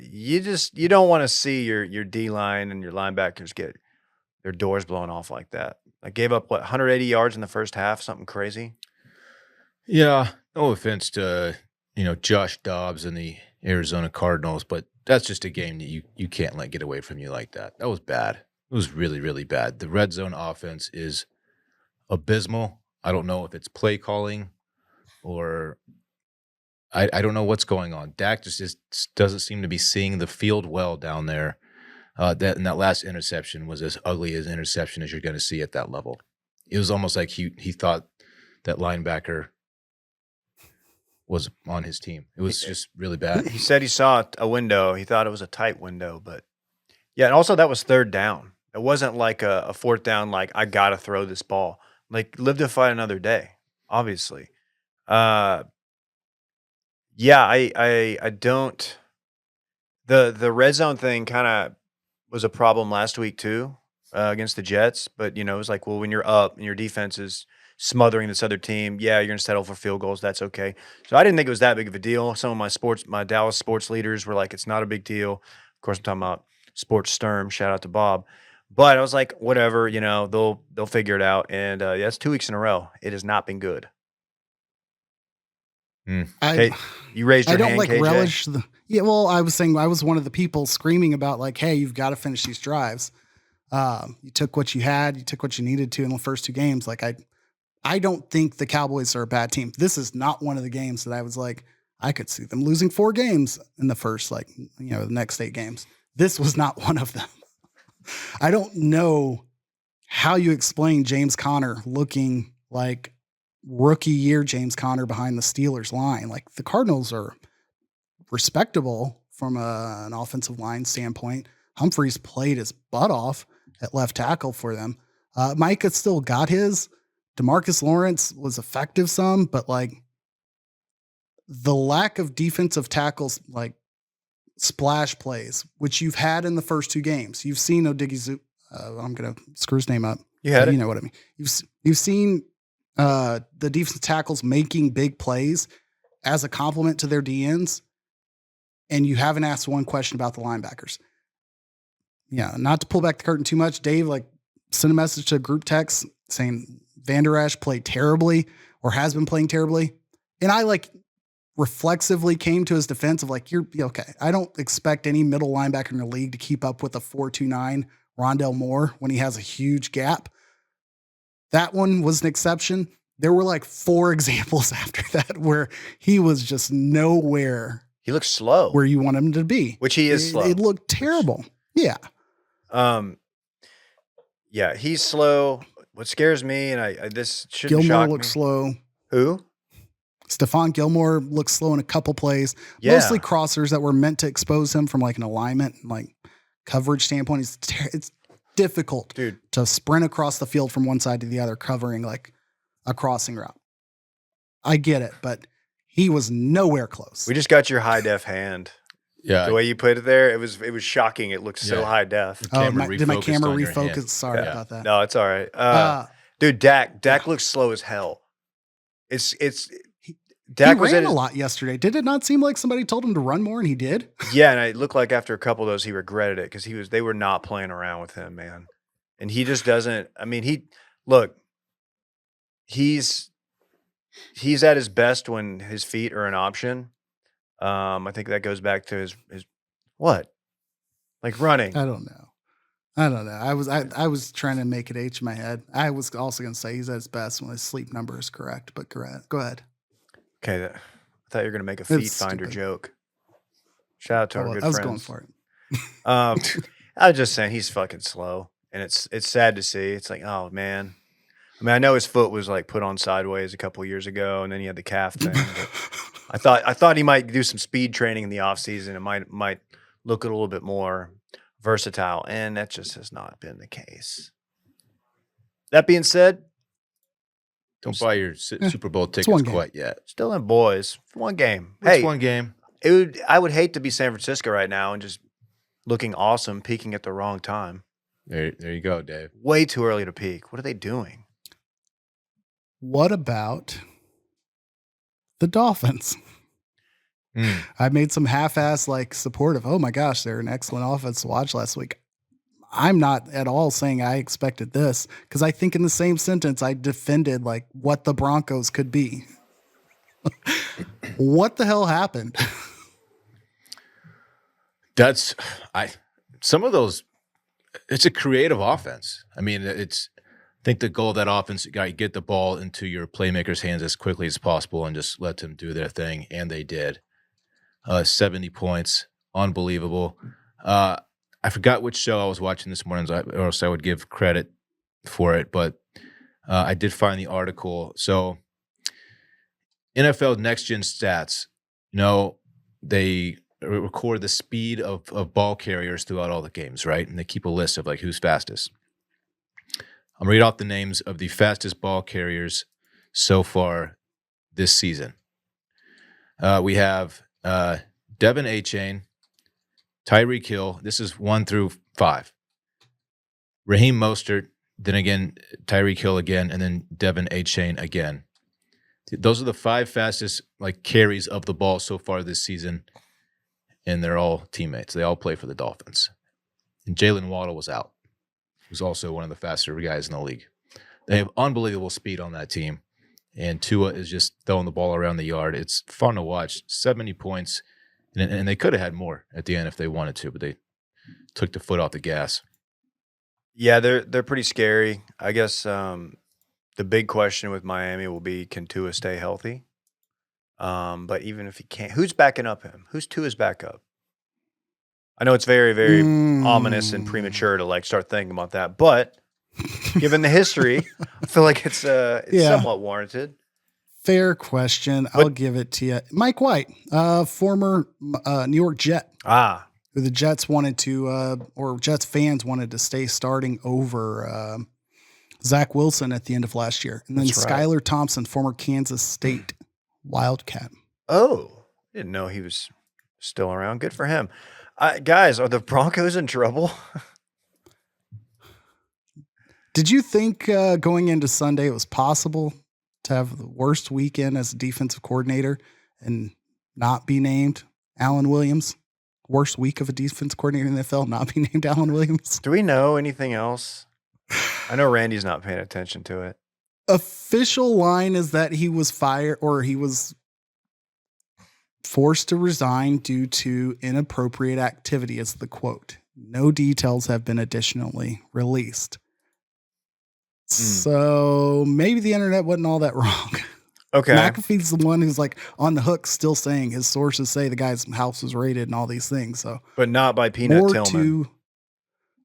You don't want to see your D line and your linebackers get their doors blown off like that. I gave up 180 yards in the first half, something crazy. Yeah, no offense to Josh Dobbs and the Arizona Cardinals, but that's just a game that you can't let get away from you like that. That was bad. It was really, really bad. The red zone offense is abysmal. I don't know if it's play calling or I don't know what's going on. Dak just doesn't seem to be seeing the field well down there. That last interception was as ugly as interception as you're going to see at that level. It was almost like he thought that linebacker was on his team. It was just really bad. He said he saw a window. He thought it was a tight window, but yeah. And also that was third down. It wasn't like a fourth down, like I got to throw this ball. Like live to fight another day, obviously. Yeah, I don't. The red zone thing kind of was a problem last week too against the Jets. But, it was like, well, when you're up and your defense is smothering this other team, yeah, you're going to settle for field goals. That's okay. So I didn't think it was that big of a deal. Some of my Dallas sports leaders were like, it's not a big deal. Of course, I'm talking about Sports Sturm. Shout out to Bob. But I was like, whatever, they'll figure it out. And that's 2 weeks in a row. It has not been good. Hey, you raised your I don't hand, like KJ? relish the. Yeah, well, I was saying I was one of the people screaming about like, hey, you've got to finish these drives. You took what you had, you took what you needed to in the first 2 games. Like I don't think the Cowboys are a bad team. This is not one of the games that I was like, I could see them losing 4 games in the first, like, the next 8 games. This was not one of them. I don't know how you explain James Conner looking like rookie year James Conner behind the Steelers line. Like the Cardinals are respectable from an offensive line standpoint. Humphreys played his butt off at left tackle for them. Micah still got his. DeMarcus Lawrence was effective some, but like the lack of defensive tackles, like splash plays, which you've had in the first 2 games. You've seen Odighizuwa. I'm going to screw his name up. You had it. You know what I mean. You've seen the defensive tackles making big plays as a compliment to their DNs, and you haven't asked one question about the linebackers. Yeah, not to pull back the curtain too much, Dave, like sent a message to a group text saying Van Der Esch played terribly or has been playing terribly. And I like reflexively came to his defense of like, you're okay. I don't expect any middle linebacker in the league to keep up with a 4.29 Rondell Moore when he has a huge gap. That one was an exception. There were like 4 examples after that where he was just nowhere. He looks slow. Where you want him to be. Which he is slow. It looked terrible. Yeah. Yeah, he's slow. What scares me, and I this shouldn't shock me. Gilmore looks slow. Who? Stephon Gilmore looks slow in a couple plays. Yeah. Mostly crossers that were meant to expose him from like an alignment, like coverage standpoint. It's difficult to sprint across the field from one side to the other, covering like a crossing route. I get it, but he was nowhere close. We just got your high def hand. Yeah. The way you put it there, it was shocking. It looked so high def. Did my camera refocus? Sorry about that. No, it's all right. Dude, Dak looks slow as hell. Dak he ran a lot yesterday. Did it not seem like somebody told him to run more and he did? Yeah, and it looked like after a couple of those he regretted it because they were not playing around with him, man. And he just doesn't. I mean, he's at his best when his feet are an option. I think that goes back to his what? Like running. I don't know. I was trying to make it H in my head. I was also going to say he's at his best when his sleep number is correct, but go ahead. Okay, I thought you were going to make a feet finder joke. Shout out to our good friends. I was going for it. I was just saying he's fucking slow, and it's sad to see. It's like, oh man. I mean, I know his foot was like put on sideways a couple of years ago, and then he had the calf thing. But I thought he might do some speed training in the offseason and might look a little bit more versatile, and that just has not been the case. That being said, don't buy your Super Bowl tickets quite yet. Still in boys. One game. It's one game. I would hate to be San Francisco right now and just looking awesome, peaking at the wrong time. There you go, Dave. Way too early to peak. What are they doing? What about the Dolphins? I made some half-ass like supportive. Oh my gosh, they're an excellent offense to watch last week. I'm not at all saying I expected this because I think in the same sentence I defended like what the Broncos could be. What the hell happened? Some of those. It's a creative offense. I mean, I think the goal of that offense, you got to get the ball into your playmakers' hands as quickly as possible and just let them do their thing, and they did. 70 points, unbelievable. I forgot which show I was watching this morning, or else I would give credit for it, but I did find the article. So NFL Next Gen Stats, they record the speed of ball carriers throughout all the games, right? And they keep a list of like who's fastest. I'm going to read off the names of the fastest ball carriers so far this season. We have Devin Achane, Tyreek Hill. This is 1 through 5. Raheem Mostert, then again Tyreek Hill again, and then Devin Achane again. Those are the 5 fastest like carries of the ball so far this season, and they're all teammates. They all play for the Dolphins. And Jalen Waddle was out. Who's also one of the faster guys in the league. They have unbelievable speed on that team. and Tua is just throwing the ball around the yard. It's fun to watch. 70 points, and they could have had more at the end if they wanted to, but they took the foot off the gas. Yeah, they're pretty scary. I guess the big question with Miami will be, can Tua stay healthy? But even if he can't, who's backing up him? Who's Tua's backup? I know it's very, very ominous and premature to like start thinking about that, but given the history, I feel like it's somewhat warranted. Fair question. I'll give it to you. Mike White, former New York Jet. Who the Jets wanted to, or Jets fans wanted to stay starting over Zach Wilson at the end of last year. And then Skylar Thompson, former Kansas State Wildcat. Oh, didn't know he was still around. Good for him. Guys, are the Broncos in trouble? Did you think going into Sunday it was possible to have the worst weekend as a defensive coordinator and not be named Alan Williams? Worst week of a defense coordinator in the NFL, not be named Alan Williams? Do we know anything else? I know Randy's not paying attention to it. Official line is that he was fired, or he was forced to resign due to inappropriate activity, is the quote. No details have been additionally released. So maybe the internet wasn't all that wrong. Okay. McAfee's the one who's like on the hook, still saying his sources say the guy's house was raided and all these things. So, but not by Peanut Tillman.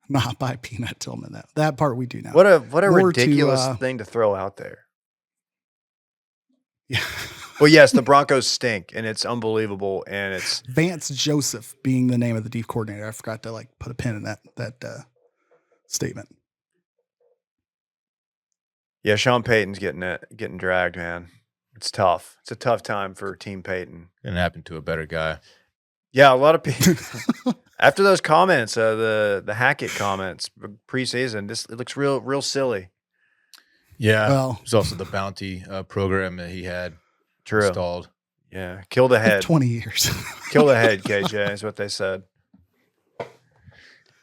Not by Peanut Tillman. That part we do know. What a ridiculous thing to throw out there. Yeah. Well, yes, the Broncos stink, and it's unbelievable, and it's Vance Joseph being the name of the deep coordinator. I forgot to like put a pin in that statement. Yeah, Sean Payton's getting dragged, man. It's tough. It's a tough time for Team Payton. It happened to a better guy. Yeah, a lot of people after those comments, the Hackett comments preseason, it looks real silly. Yeah, well, there's also the bounty program that he had installed. Yeah, kill the head. 20 years. Kill the head, KJ, is what they said.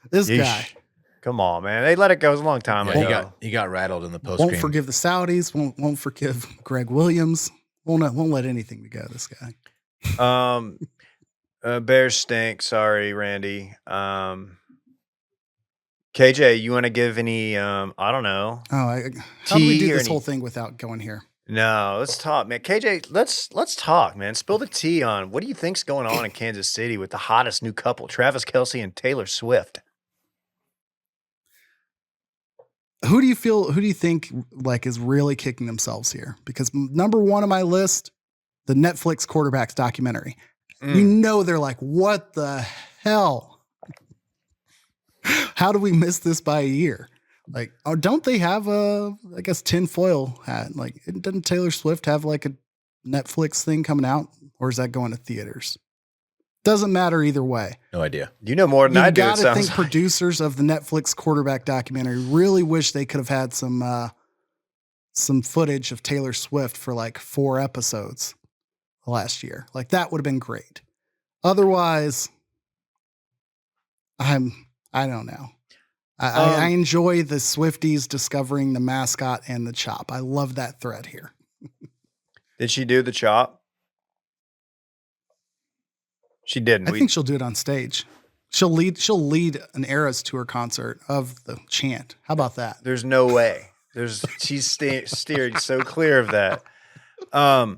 This guy. Come on, man. They let it go. It was a long time ago. He got rattled in the post. Won't forgive the Saudis. Won't forgive Greg Williams. Won't let anything go. This guy. Bears stink. Sorry, Randy. KJ, you want to give any? I don't know. How do we do this whole thing without going here? No, let's talk, man. KJ, let's talk, man. Spill the tea on what do you think's going on in Kansas City with the hottest new couple, Travis Kelce and Taylor Swift. Who do you think like is really kicking themselves here? Because number one on my list, the Netflix quarterbacks documentary. You know, they're like, what the hell? How do we miss this by a year? Like, don't they have I guess tinfoil hat? Like, doesn't Taylor Swift have like a Netflix thing coming out, or is that going to theaters? Doesn't matter either way. No idea. You know more than I do. You got to think producers of the Netflix quarterback documentary really wish they could have had some footage of Taylor Swift for like 4 episodes last year. Like that would have been great. Otherwise, I don't know. I enjoy the Swifties discovering the mascot and the chop. I love that thread here. Did she do the chop? She didn't. I think she'll do it on stage. She'll lead an Eras Tour concert of the chant. How about that? There's no way. She's steering so clear of that. I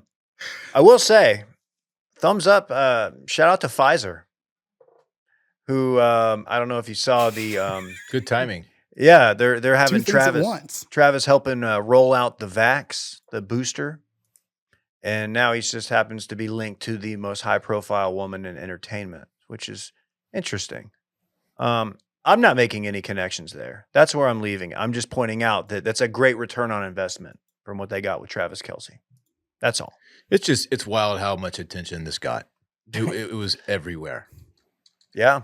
will say, thumbs up. Shout out to Pfizer, who I don't know if you saw the good timing. Yeah, they're having Travis helping roll out the vax, the booster. And now he just happens to be linked to the most high-profile woman in entertainment, which is interesting. I'm not making any connections there. That's where I'm leaving. I'm just pointing out that that's a great return on investment from what they got with Travis Kelce. That's all. It's wild how much attention this got. It was everywhere. Yeah.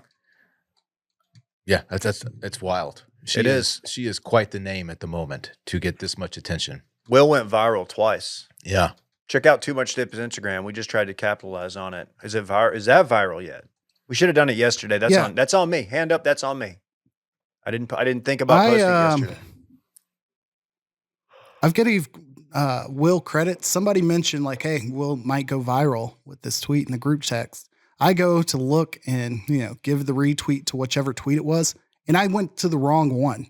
Yeah, it's wild. She is quite the name at the moment to get this much attention. Will went viral twice. Yeah. Check out Too Much Dip's Instagram. We just tried to capitalize on it. Is that viral yet? We should have done it yesterday. That's on me. Hand up. That's on me. I didn't think about posting yesterday. I've got to Will credit. Somebody mentioned like, hey, Will might go viral with this tweet in the group text. I go to look and, give the retweet to whichever tweet it was. And I went to the wrong one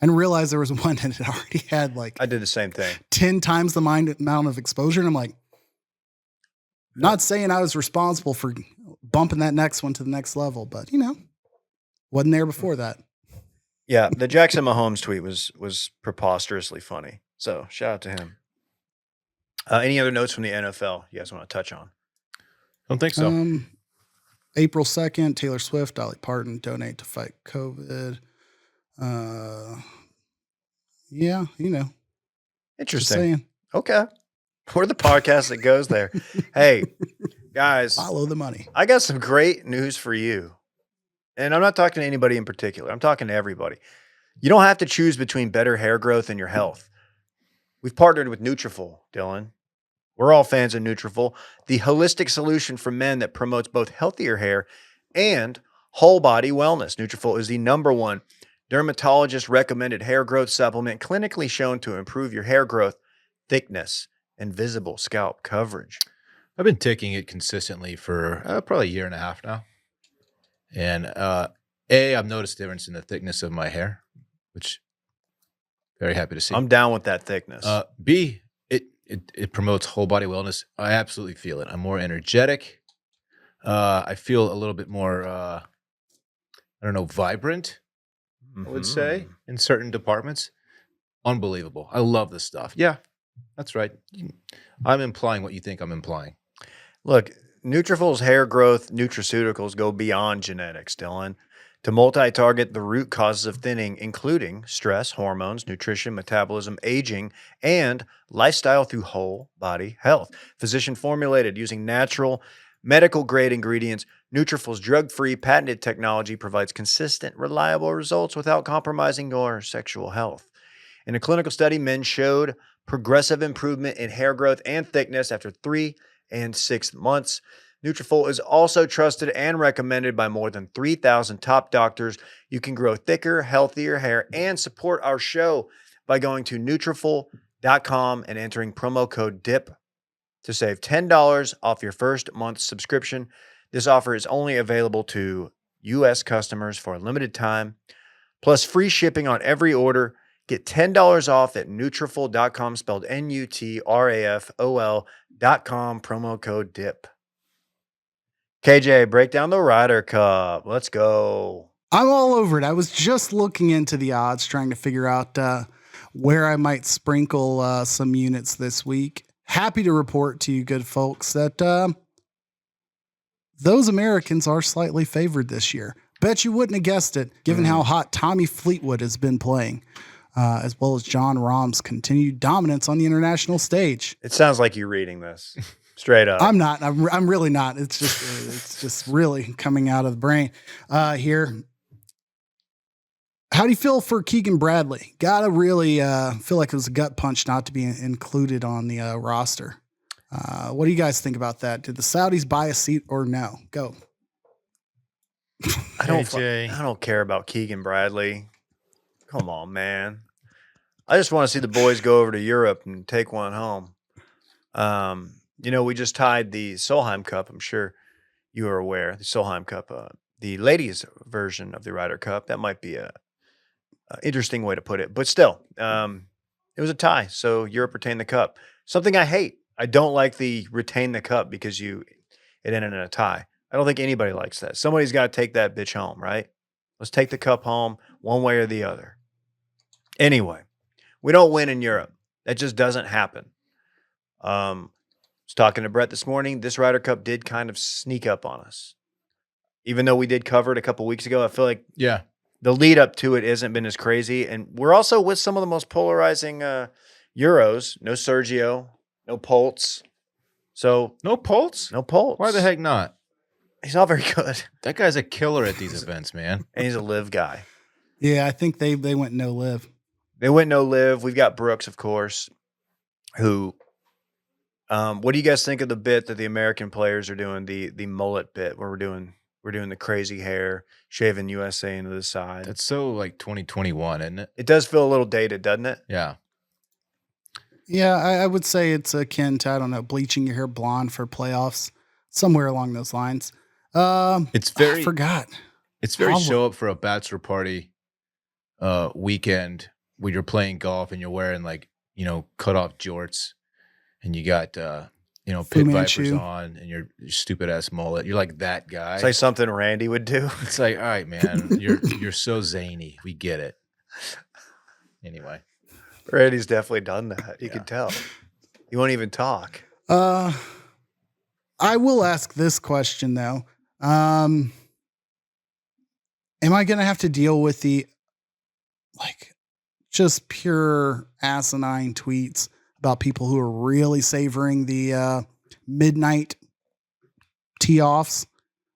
and realized there was one that had already had like I did the same thing. 10 times the amount of exposure. And I'm like, not saying I was responsible for bumping that next one to the next level, but wasn't there before that. Yeah, the Jackson Mahomes tweet was preposterously funny. So shout out to him. Any other notes from the NFL you guys want to touch on? Don't think so. April 2nd, Taylor Swift, Dolly Parton donate to fight COVID. Yeah, Interesting. Just saying. Okay. We're the podcast that goes there. Hey, guys. Follow the money. I got some great news for you. And I'm not talking to anybody in particular. I'm talking to everybody. You don't have to choose between better hair growth and your health. We've partnered with Nutrafol, Dylan. We're all fans of Nutrafol, the holistic solution for men that promotes both healthier hair and whole body wellness. Nutrafol is the #1 dermatologist recommended hair growth supplement clinically shown to improve your hair growth, thickness, and visible scalp coverage. I've been taking it consistently for probably a year and a half now. And I've noticed a difference in the thickness of my hair, which very happy to see. I'm down with that thickness. B, it promotes whole body wellness. I absolutely feel it. I'm more energetic. I feel a little bit more, vibrant, I would say, in certain departments. Unbelievable. I love this stuff. Yeah, that's right. I'm implying what you think I'm implying. Look, Nutrafol's hair growth nutraceuticals go beyond genetics, Dylan, to multi-target the root causes of thinning, including stress, hormones, nutrition, metabolism, aging, and lifestyle through whole body health. Physician formulated using natural, medical-grade ingredients, Nutrafol's drug-free, patented technology provides consistent, reliable results without compromising your sexual health. In a clinical study, men showed progressive improvement in hair growth and thickness after 3 and 6 months. Nutrafol is also trusted and recommended by more than 3,000 top doctors. You can grow thicker, healthier hair and support our show by going to Nutrafol.com and entering promo code DIP to save $10 off your first month's subscription. This offer is only available to U.S. customers for a limited time, plus free shipping on every order. Get $10 off at Nutrafol.com, spelled Nutrafol.com, promo code DIP. KJ, break down the Ryder Cup. Let's go. I'm all over it. I was just looking into the odds, trying to figure out where I might sprinkle some units this week. Happy to report to you good folks that those Americans are slightly favored this year. Bet you wouldn't have guessed it, given how hot Tommy Fleetwood has been playing, as well as John Rahm's continued dominance on the international stage. It sounds like you're reading this. Straight up. I'm not. I'm really not. It's just really coming out of the brain here. How do you feel for Keegan Bradley? Gotta really feel like it was a gut punch not to be included on the roster. What do you guys think about that? Did the Saudis buy a seat or no? Go. I don't care about Keegan Bradley. Come on, man. I just want to see the boys go over to Europe and take one home. We just tied the Solheim Cup. I'm sure you are aware. The Solheim Cup, the ladies' version of the Ryder Cup. That might be a interesting way to put it. But still, it was a tie. So Europe retained the cup. Something I hate. I don't like the retain the cup because it ended in a tie. I don't think anybody likes that. Somebody's got to take that bitch home, right? Let's take the cup home one way or the other. Anyway, we don't win in Europe. That just doesn't happen. I was talking to Brett this morning. This Ryder Cup did kind of sneak up on us. Even though we did cover it a couple weeks ago, I feel like the lead up to it hasn't been as crazy. And we're also with some of the most polarizing Euros. No Sergio, no Poltz. So No Poltz? no Poltz. Why the heck not? He's not very good. That guy's a killer at these events, man. And he's a live guy. Yeah, I think they went no live. They went no live. We've got Brooks, of course, who what do you guys think of the bit that the American players are doing, the mullet bit where we're doing the crazy hair, shaving USA into the side? That's so like 2021, isn't it? It does feel a little dated, doesn't it? Yeah. Yeah, I would say it's akin to, I don't know, bleaching your hair blonde for playoffs, somewhere along those lines. It's I very forgot. it's very Probably. show up for a bachelor party weekend when you're playing golf and you're wearing like, cut off jorts and you got Fu pit vipers Manchu. on and your stupid ass mullet. You're like that guy. It's like something Randy would do. It's like, all right, man, you're so zany. We get it. Anyway. Randy's definitely done that. You Yeah. can tell. He won't even talk. I will ask this question though. Am I going to have to deal with the just pure asinine tweets about people who are really savoring the midnight tee offs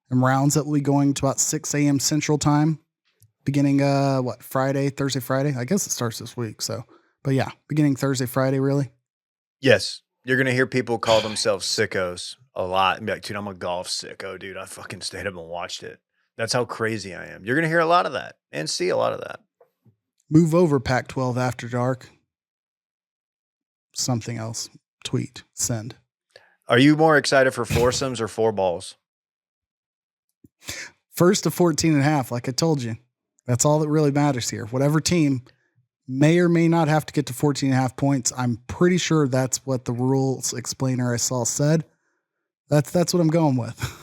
and rounds that will be going to about 6 a.m. Central Time, beginning Thursday, Friday? I guess it starts this week. So, but yeah, beginning Thursday, Friday, really. Yes. You're going to hear people call themselves sickos a lot and be like, dude, I'm a golf sicko, dude. I fucking stayed up and watched it. That's how crazy I am. You're going to hear a lot of that and see a lot of that. Move over, Pac-12 After Dark. Something else. Tweet. Send. Are you more excited for foursomes or four balls? First to 14.5, like I told you. That's all that really matters here. Whatever team may or may not have to get to 14.5 points. I'm pretty sure that's what the rules explainer I saw said. That's what I'm going with.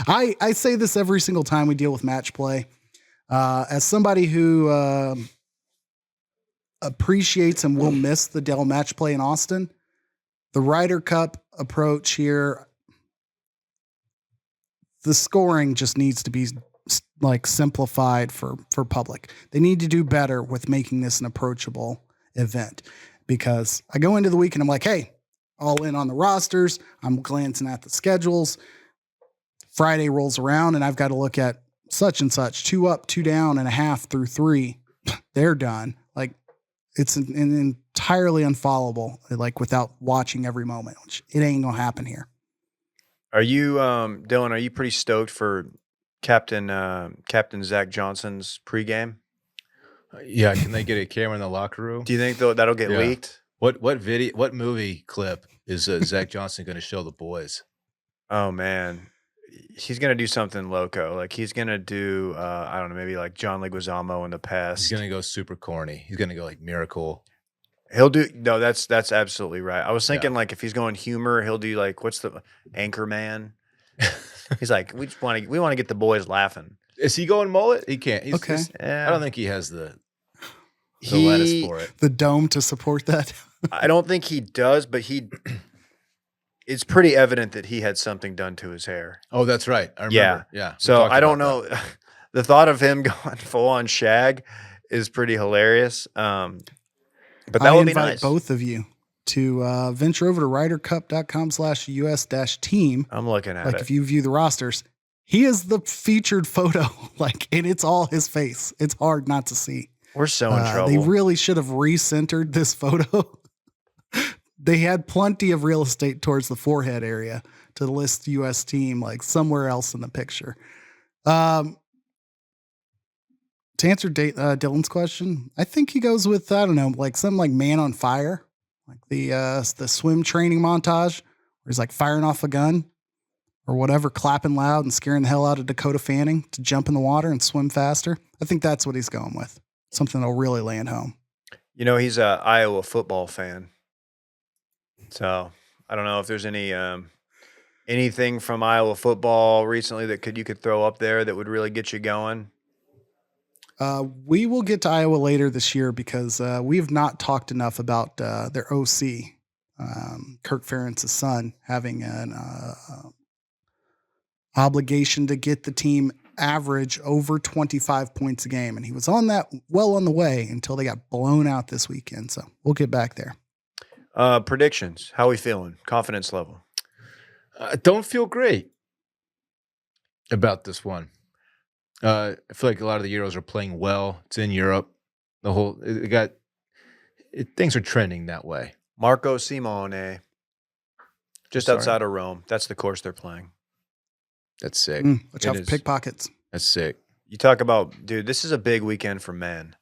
I say this every single time we deal with match play. As somebody who appreciates and will miss the Dell match play in Austin, the Ryder Cup approach here, the scoring just needs to be like simplified for public. They need to do better with making this an approachable event, because I go into the week and I'm like, hey, all in on the rosters. I'm glancing at the schedules. Friday rolls around and I've got to look at such and such, 2 up, 2 down and a half through 3. They're done. Like, it's an entirely unfollowable, like without watching every moment, which it ain't gonna happen here. Are you, Dylan, are you pretty stoked for Captain Zach Johnson's pregame? Yeah, can they get a camera in the locker room? Do you think that'll get Yeah. leaked? What movie clip is Zach Johnson going to show the boys? Oh man, he's gonna do something loco. Like he's gonna do, I don't know, maybe like John Leguizamo in the past. He's going to go super corny. He's going to go like Miracle. He'll do no. That's absolutely right. I was thinking like if he's going humor, he'll do like what's the Anchorman? He's like we want to get the boys laughing. Is he going mullet? He can't. He's, Okay. I don't think he has the lettuce for it. The dome to support that. I don't think he does, but it's pretty evident that he had something done to his hair. Oh, that's right. I remember. Yeah. So I don't know. The thought of him going full on shag is pretty hilarious. But that would be nice. Both of you to venture over to rydercup.com/US-team. I'm looking at it. If you view the rosters, he is the featured photo, and it's all his face. It's hard not to see. We're so in trouble. They really should have recentered this photo. They had plenty of real estate towards the forehead area to list US team, like somewhere else in the picture. To answer Dylan's question, I think he goes with, I don't know, like something like Man on Fire, like the swim training montage where he's like firing off a gun or whatever, clapping loud and scaring the hell out of Dakota Fanning to jump in the water and swim faster. I think that's what he's going with. Something that'll really land home. You know, he's a Iowa football fan. So I don't know if there's anything from Iowa football recently that you could throw up there that would really get you going. We will get to Iowa later this year because we have not talked enough about their OC, Kirk Ferentz's son, having an obligation to get the team average over 25 points a game. And he was on the way until they got blown out this weekend. So we'll get back there. Predictions. How are we feeling? Confidence level. I don't feel great about this one. I feel like a lot of the Euros are playing well. It's in Europe. Things are trending that way. Marco Simone, just outside of Rome. That's the course they're playing. That's sick. Watch out for pickpockets. That's sick. You talk about, dude, this is a big weekend for men.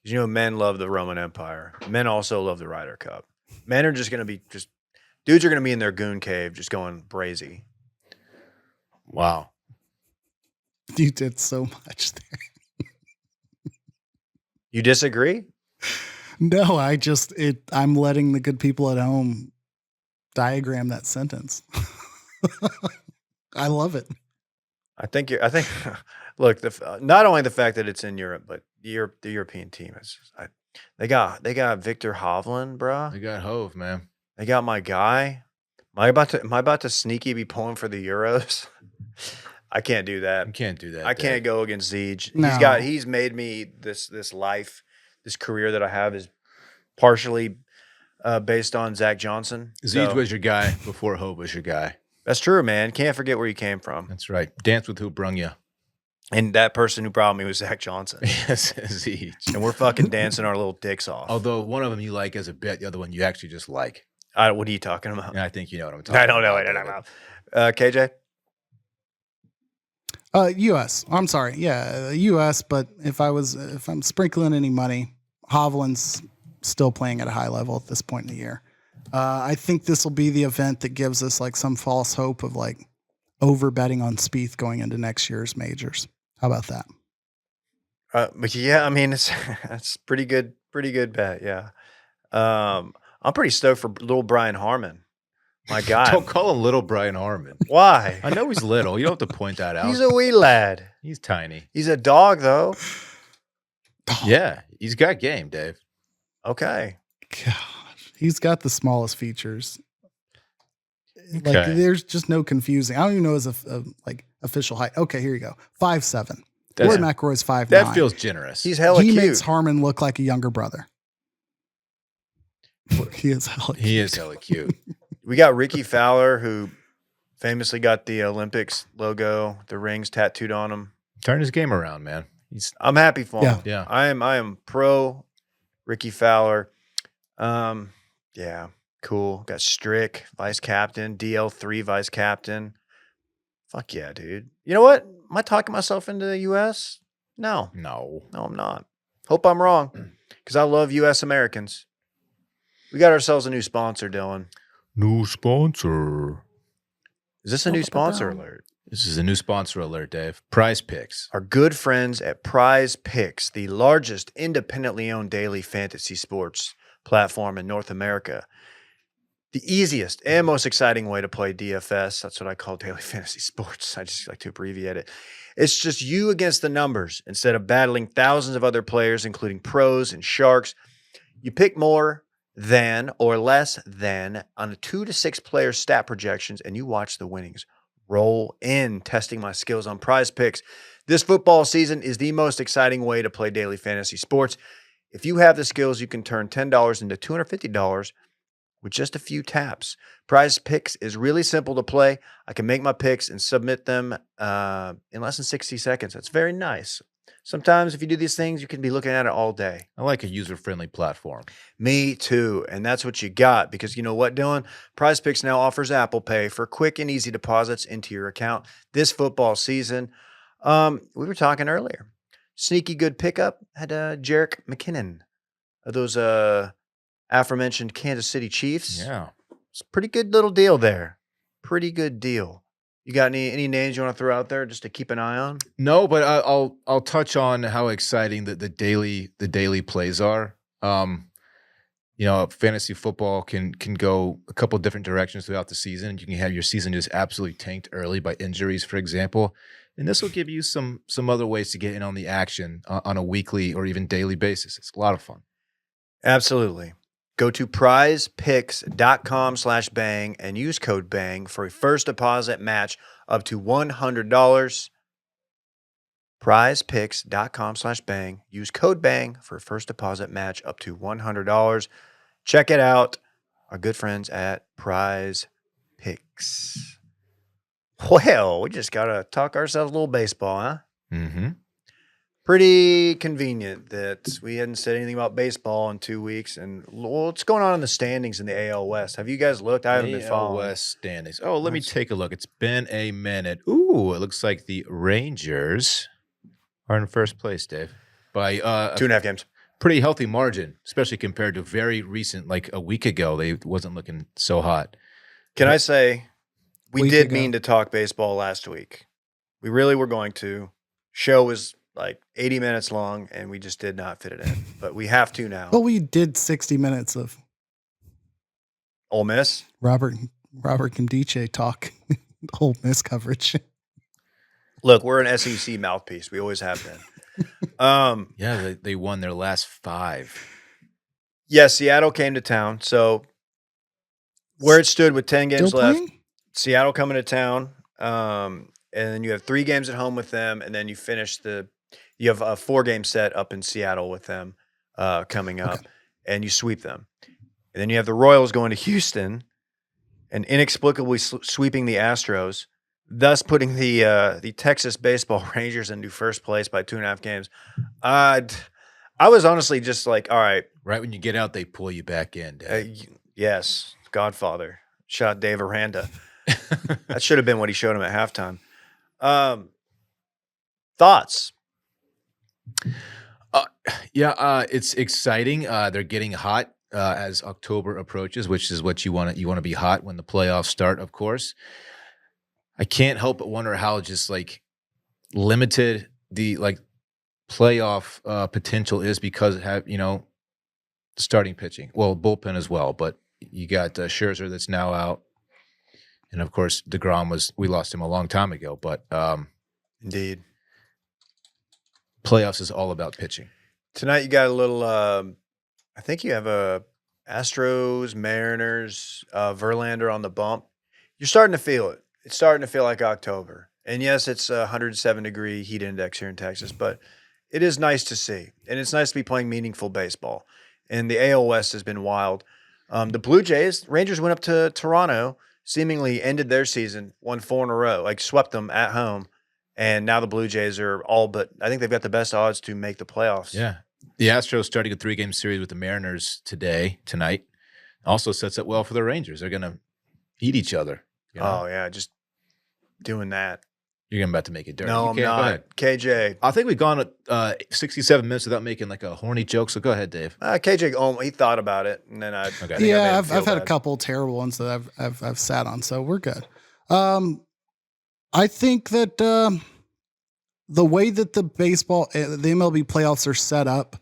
You know, men love the Roman Empire. Men also love the Ryder Cup. Men are just going to be dudes are going to be in their goon cave just going brazy. Wow. You did so much there. You disagree? No, I'm letting the good people at home diagram that sentence. I love it. I think look, not only the fact that it's in Europe, but the European team is they got Victor Hovland, bro. They got Hove, man. They got my guy. Am I about to sneaky be pulling for the Euros? I can't do that. You can't do that. I can't go against Zeege. No. He's made me this life, this career that I have is partially based on Zach Johnson. Zeege was your guy before Hove was your guy. That's true, man. Can't forget where you came from. That's right. Dance with who brung you. And that person who brought me was Zach Johnson. Yes, Zeege. And we're fucking dancing our little dicks off. Although one of them you like as a bit, the other one you actually just like. What are you talking about? And I think you know what I'm talking about. I don't know what I'm talking about. KJ? US. I'm sorry. Yeah, US. But if I'm sprinkling any money, Hovland's still playing at a high level at this point in the year. I think this will be the event that gives us like some false hope of like over betting on Spieth going into next year's majors. How about that? But yeah, I mean, that's pretty good bet. Yeah. I'm pretty stoked for little Brian Harmon. My guy. Don't call him little Brian Harmon. Why? I know he's little. You don't have to point that out. He's a wee lad. He's tiny. He's a dog, though. Yeah, he's got game, Dave. Okay. Gosh, he's got the smallest features. Like Okay. there's just no confusing. I don't even know his like official height. Okay, here you go. 5'7". Rory McIlroy's 5'9". That feels generous. He's hella He cute. makes Harmon look like a younger brother. He is hella cute. He is hella cute. We got Ricky Fowler, who famously got the Olympics logo, the rings tattooed on him. Turn his game around, man. I'm happy for him. Yeah. I am pro Ricky Fowler. Yeah, cool. Got Strick, vice captain, DL3 vice captain. Fuck yeah, dude. You know what? Am I talking myself into the US? No, I'm not. Hope I'm wrong, because I love US Americans. We got ourselves a new sponsor, Dylan. New sponsor. Is this a new sponsor alert? This is a new sponsor alert, Dave. Prize Picks. Our good friends at Prize Picks, the largest independently owned daily fantasy sports platform in North America. The easiest and most exciting way to play DFS. That's what I call daily fantasy sports. I just like to abbreviate it. It's just you against the numbers. Instead of battling thousands of other players, including pros and sharks, you pick more than or less than on a 2 to 6 player stat projections, and you watch the winnings roll in. Testing my skills on Prize Picks. This football season is the most exciting way to play daily fantasy sports. If you have the skills, you can turn $10 into $250 with just a few taps. Prize Picks is really simple to play. I can make my picks and submit them in less than 60 seconds. That's very nice. Sometimes if you do these things, you can be looking at it all day. I like a user-friendly platform. Me too. And that's what you got, because you know what, Dylan? Prize Picks now offers Apple Pay for quick and easy deposits into your account this football season. We were talking earlier. Sneaky good pickup had Jerick McKinnon of those aforementioned Kansas City Chiefs. Yeah. It's a pretty good little deal there. Pretty good deal. You got any names you want to throw out there just to keep an eye on? No, but I'll touch on how exciting the daily plays are. Fantasy football can go a couple different directions throughout the season. You can have your season just absolutely tanked early by injuries, for example. And this will give you some other ways to get in on the action on a weekly or even daily basis. It's a lot of fun. Absolutely. Go to prizepicks.com/bang and use code BANG for a first deposit match up to $100. Prizepicks.com/bang. Use code BANG for a first deposit match up to $100. Check it out. Our good friends at Prize Picks. Well, we just got to talk ourselves a little baseball, huh? Mm-hmm. Pretty convenient that we hadn't said anything about baseball in 2 weeks. And what's going on in the standings in the AL West? Have you guys looked? I haven't been following. West standings. Oh, let me take a look. It's been a minute. Ooh, it looks like the Rangers are in first place, Dave. By 2.5 games. pretty healthy margin, especially compared to very recent, like a week ago, they wasn't looking so hot. Can I say we Week did ago. mean to talk baseball last week? We really were going to. Show was like 80 minutes long, and we just did not fit it in. But we have to now. Well, we did 60 minutes of Ole Miss. Robert Candice talk, Ole Miss coverage. Look, we're an SEC mouthpiece. We always have been. Yeah, they won their last 5. Yeah, Seattle came to town. So where it stood with 10 games Still left, playing? Seattle coming to town. And then you have 3 games at home with them, and then you have a 4-game set up in Seattle with them coming up, and you sweep them. And then you have the Royals going to Houston and inexplicably sweeping the Astros, thus putting the Texas baseball Rangers into first place by 2.5 games. I was honestly just like, all right. Right when you get out, they pull you back in. Yes, Godfather. Shot Dave Aranda. That should have been what he showed him at halftime. Thoughts? It's exciting. They're getting hot as October approaches, which is what you want to be hot when the playoffs start, of course. I can't help but wonder how just like limited the playoff potential is because it have starting pitching. Well, bullpen as well, but you got Scherzer that's now out. And of course, DeGrom we lost him a long time ago, but Indeed. Playoffs is all about pitching. Tonight you got a little I think you have a Astros, Mariners, Verlander on the bump. You're starting to feel it. It's starting to feel like October. And yes, it's a 107-degree heat index here in Texas, but it is nice to see. And it's nice to be playing meaningful baseball. And the AL West has been wild. The Blue Jays, Rangers went up to Toronto, seemingly ended their season, won 4 in a row, like swept them at home. And now the Blue Jays are I think they've got the best odds to make the playoffs. Yeah. The Astros starting a 3-game series with the Mariners tonight. Also sets up well for the Rangers. They're going to eat each other. Oh, yeah, just doing that. You're about to make it dirty. No, I'm not. Go ahead. KJ. I think we've gone 67 minutes without making like a horny joke, so go ahead, Dave. KJ, he thought about it, and then I think I made him I've feel had a bad. couple terrible ones that I've sat on, so we're good. I think that the way that the MLB playoffs are set up,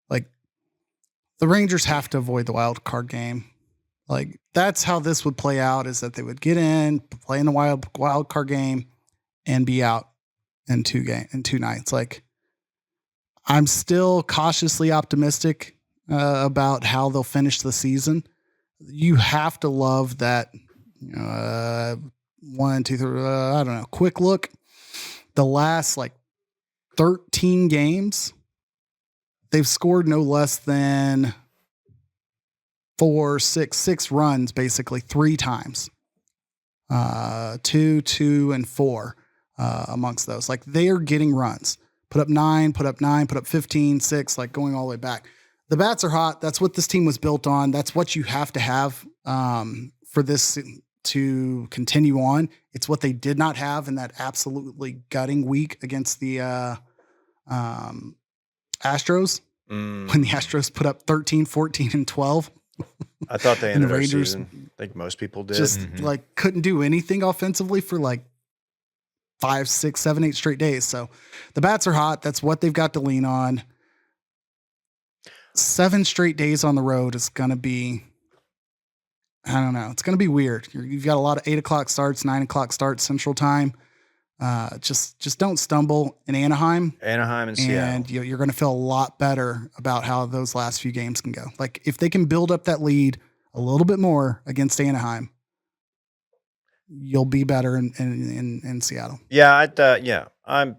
like the Rangers have to avoid the wild card game. Like that's how this would play out: is that they would get in, play in the wild card game, and be out in 2 nights. Like I'm still cautiously optimistic about how they'll finish the season. You have to love that. 1, 2, 3. I don't know. Quick look. The last 13 games, they've scored no less than 6 runs, basically 3 times. 2, 2, and 4 amongst those. Like they are getting runs. Put up 9, put up 15, 6, like going all the way back. The bats are hot. That's what this team was built on. That's what you have to have for this to continue on. It's what they did not have in that absolutely gutting week against the Astros. When the Astros put up 13, 14, and 12. I thought they And the ended our Rangers season. I think most people did. Just couldn't do anything offensively for 5, 6, 7, 8 straight days. So the bats are hot. That's what they've got to lean on. 7 straight days on the road is going to be, I don't know. It's going to be weird. You've got a lot of 8 o'clock starts, 9 o'clock starts Central Time. Just don't stumble in Anaheim. Anaheim and And Seattle. you're going to feel a lot better about how those last few games can go. Like if they can build up that lead a little bit more against Anaheim, you'll be better in Seattle. Yeah, I'm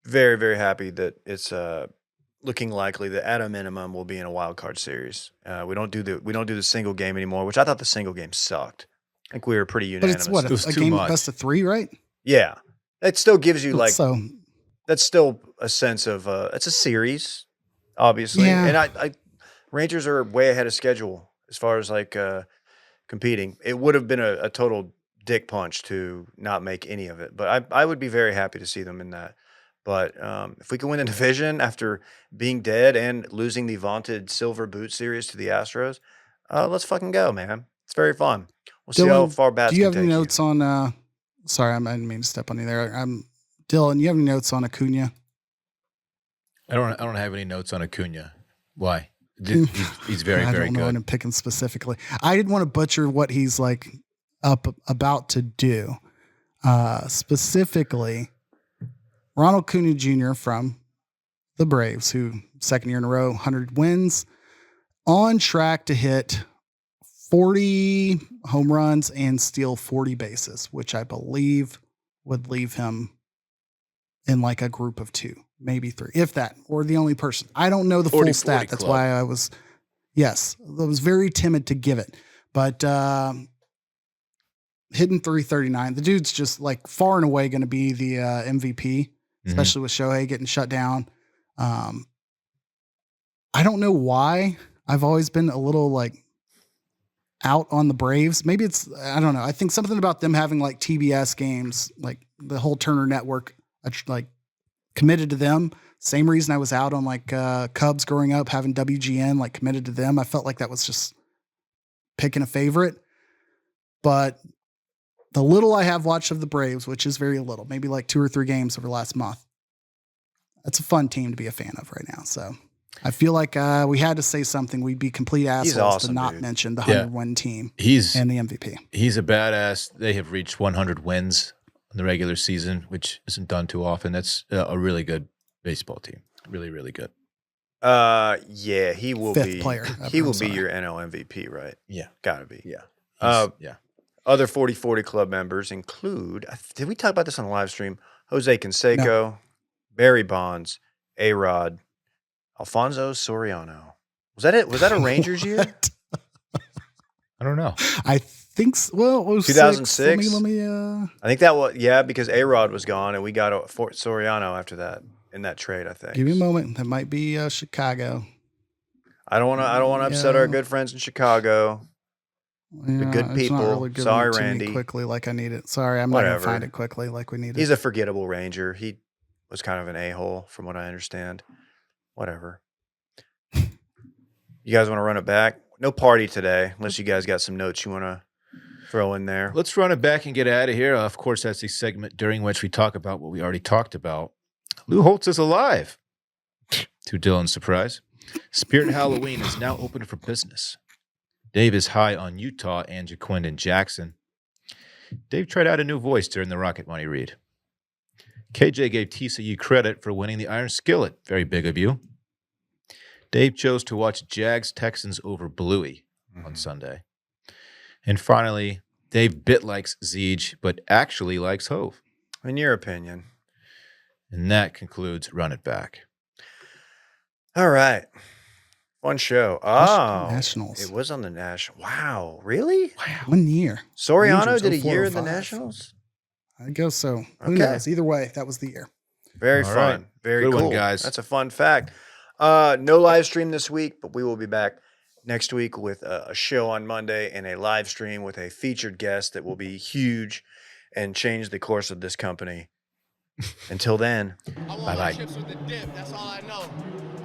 very, very happy that it's looking likely that at a minimum we'll be in a wild card series. We don't do the single game anymore, which I thought the single game sucked. I think we were pretty But unanimous. it's what, It was a too game much. best of 3, right? Yeah, it still gives you So that's still a sense of it's a series, obviously, Yeah. and I Rangers are way ahead of schedule as far as competing. It would have been a total dick punch to not make any of it, but I would be very happy to see them in that. But if we can win the division after being dead and losing the vaunted Silver Boot Series to the Astros, let's fucking go, man. It's very fun. We'll see how Dylan, far bats do you can have any take notes on? Sorry, I didn't mean to step on you there. Dylan. You have any notes on Acuna? I don't have any notes on Acuna. Why? He's very, I very don't know. good. I'm picking specifically. I didn't want to butcher what he's like about to do. Specifically, Ronald Acuna Jr. from the Braves, who second year in a row, 100 wins, on track to hit 40 home runs and steal 40 bases, which I believe would leave him in like a group of 2, maybe 3, if that, or the only person. I don't know the 40, full stat. That's club. why I was very timid to give it. But hitting 339, the dude's just like far and away going to be the MVP, especially with Shohei getting shut down. I don't know why I've always been a little like out on the Braves. Maybe I don't know. I think something about them having like TBS games, like the whole Turner network, like committed to them. Same reason I was out on like Cubs growing up, having WGN, like committed to them. I felt like that was just picking a favorite. But the little I have watched of the Braves, which is very little, maybe like 2 or 3 games over the last month, that's a fun team to be a fan of right now. So I feel like we had to say something. We'd be complete assholes awesome, to not dude. mention the 100-win team He's and the MVP. He's a badass. They have reached 100 wins in the regular season, which isn't done too often. That's a really good baseball team. Really, really good. Yeah, he will Fifth be. player ever, He will I'm be sorry. your NL MVP, right? Yeah. Gotta be. Yeah. Yeah. Other 40-40 club members include, did we talk about this on the live stream? Jose Canseco, Barry Bonds, A-Rod, Alfonso Soriano. Was that it? Was that a Rangers year? What? I don't know. I think so. Well, it was 2006? Let me I think that was, because A-Rod was gone and we got Soriano after that in that trade, I think. give me a moment. That might be Chicago. I don't want to upset our good friends in Chicago. Yeah, good it's people. not really giving Sorry, it to me Randy. quickly like I need it. Sorry, I'm not going Whatever. to find it quickly like we need it. He's a forgettable Ranger. He was kind of an a-hole from what I understand. Whatever. You guys want to run it back? No party today, unless you guys got some notes you want to throw in there. Let's run it back and get out of here. Of course, that's the segment during which we talk about what we already talked about. Lou Holtz is alive. To Dylan's surprise, Spirit Halloween is now open for business. Dave is high on Utah and Jaquindon Jackson. Dave tried out a new voice during the Rocket Money read. KJ gave TCU credit for winning the Iron Skillet. Very big of you. Dave chose to watch Jags Texans over Bluey on Sunday. And finally, Dave bit likes Zeege, but actually likes Hove. In your opinion. And that concludes Run It Back. All right. Fun show. Oh, Nationals. It was on the National. Wow. Really? Wow. 1 year. Soriano Rangers, did a 04, year in the 05. Nationals? I guess so. Who Okay. knows? Either way, that was the year. Very All fun. right. Very Good cool. one, guys. That's a fun fact. No live stream this week, but we will be back next week with a show on Monday and a live stream with a featured guest that will be huge and change the course of this company. Until then, I want bye-bye. my chips with the dip. That's all I know.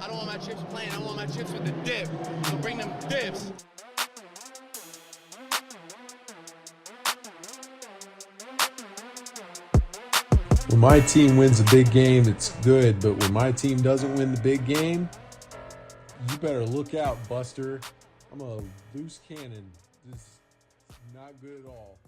I don't want my chips plain. I want my chips with the dip. So bring them dips. When my team wins a big game, it's good. But when my team doesn't win the big game, you better look out, Buster. I'm a loose cannon. This is not good at all.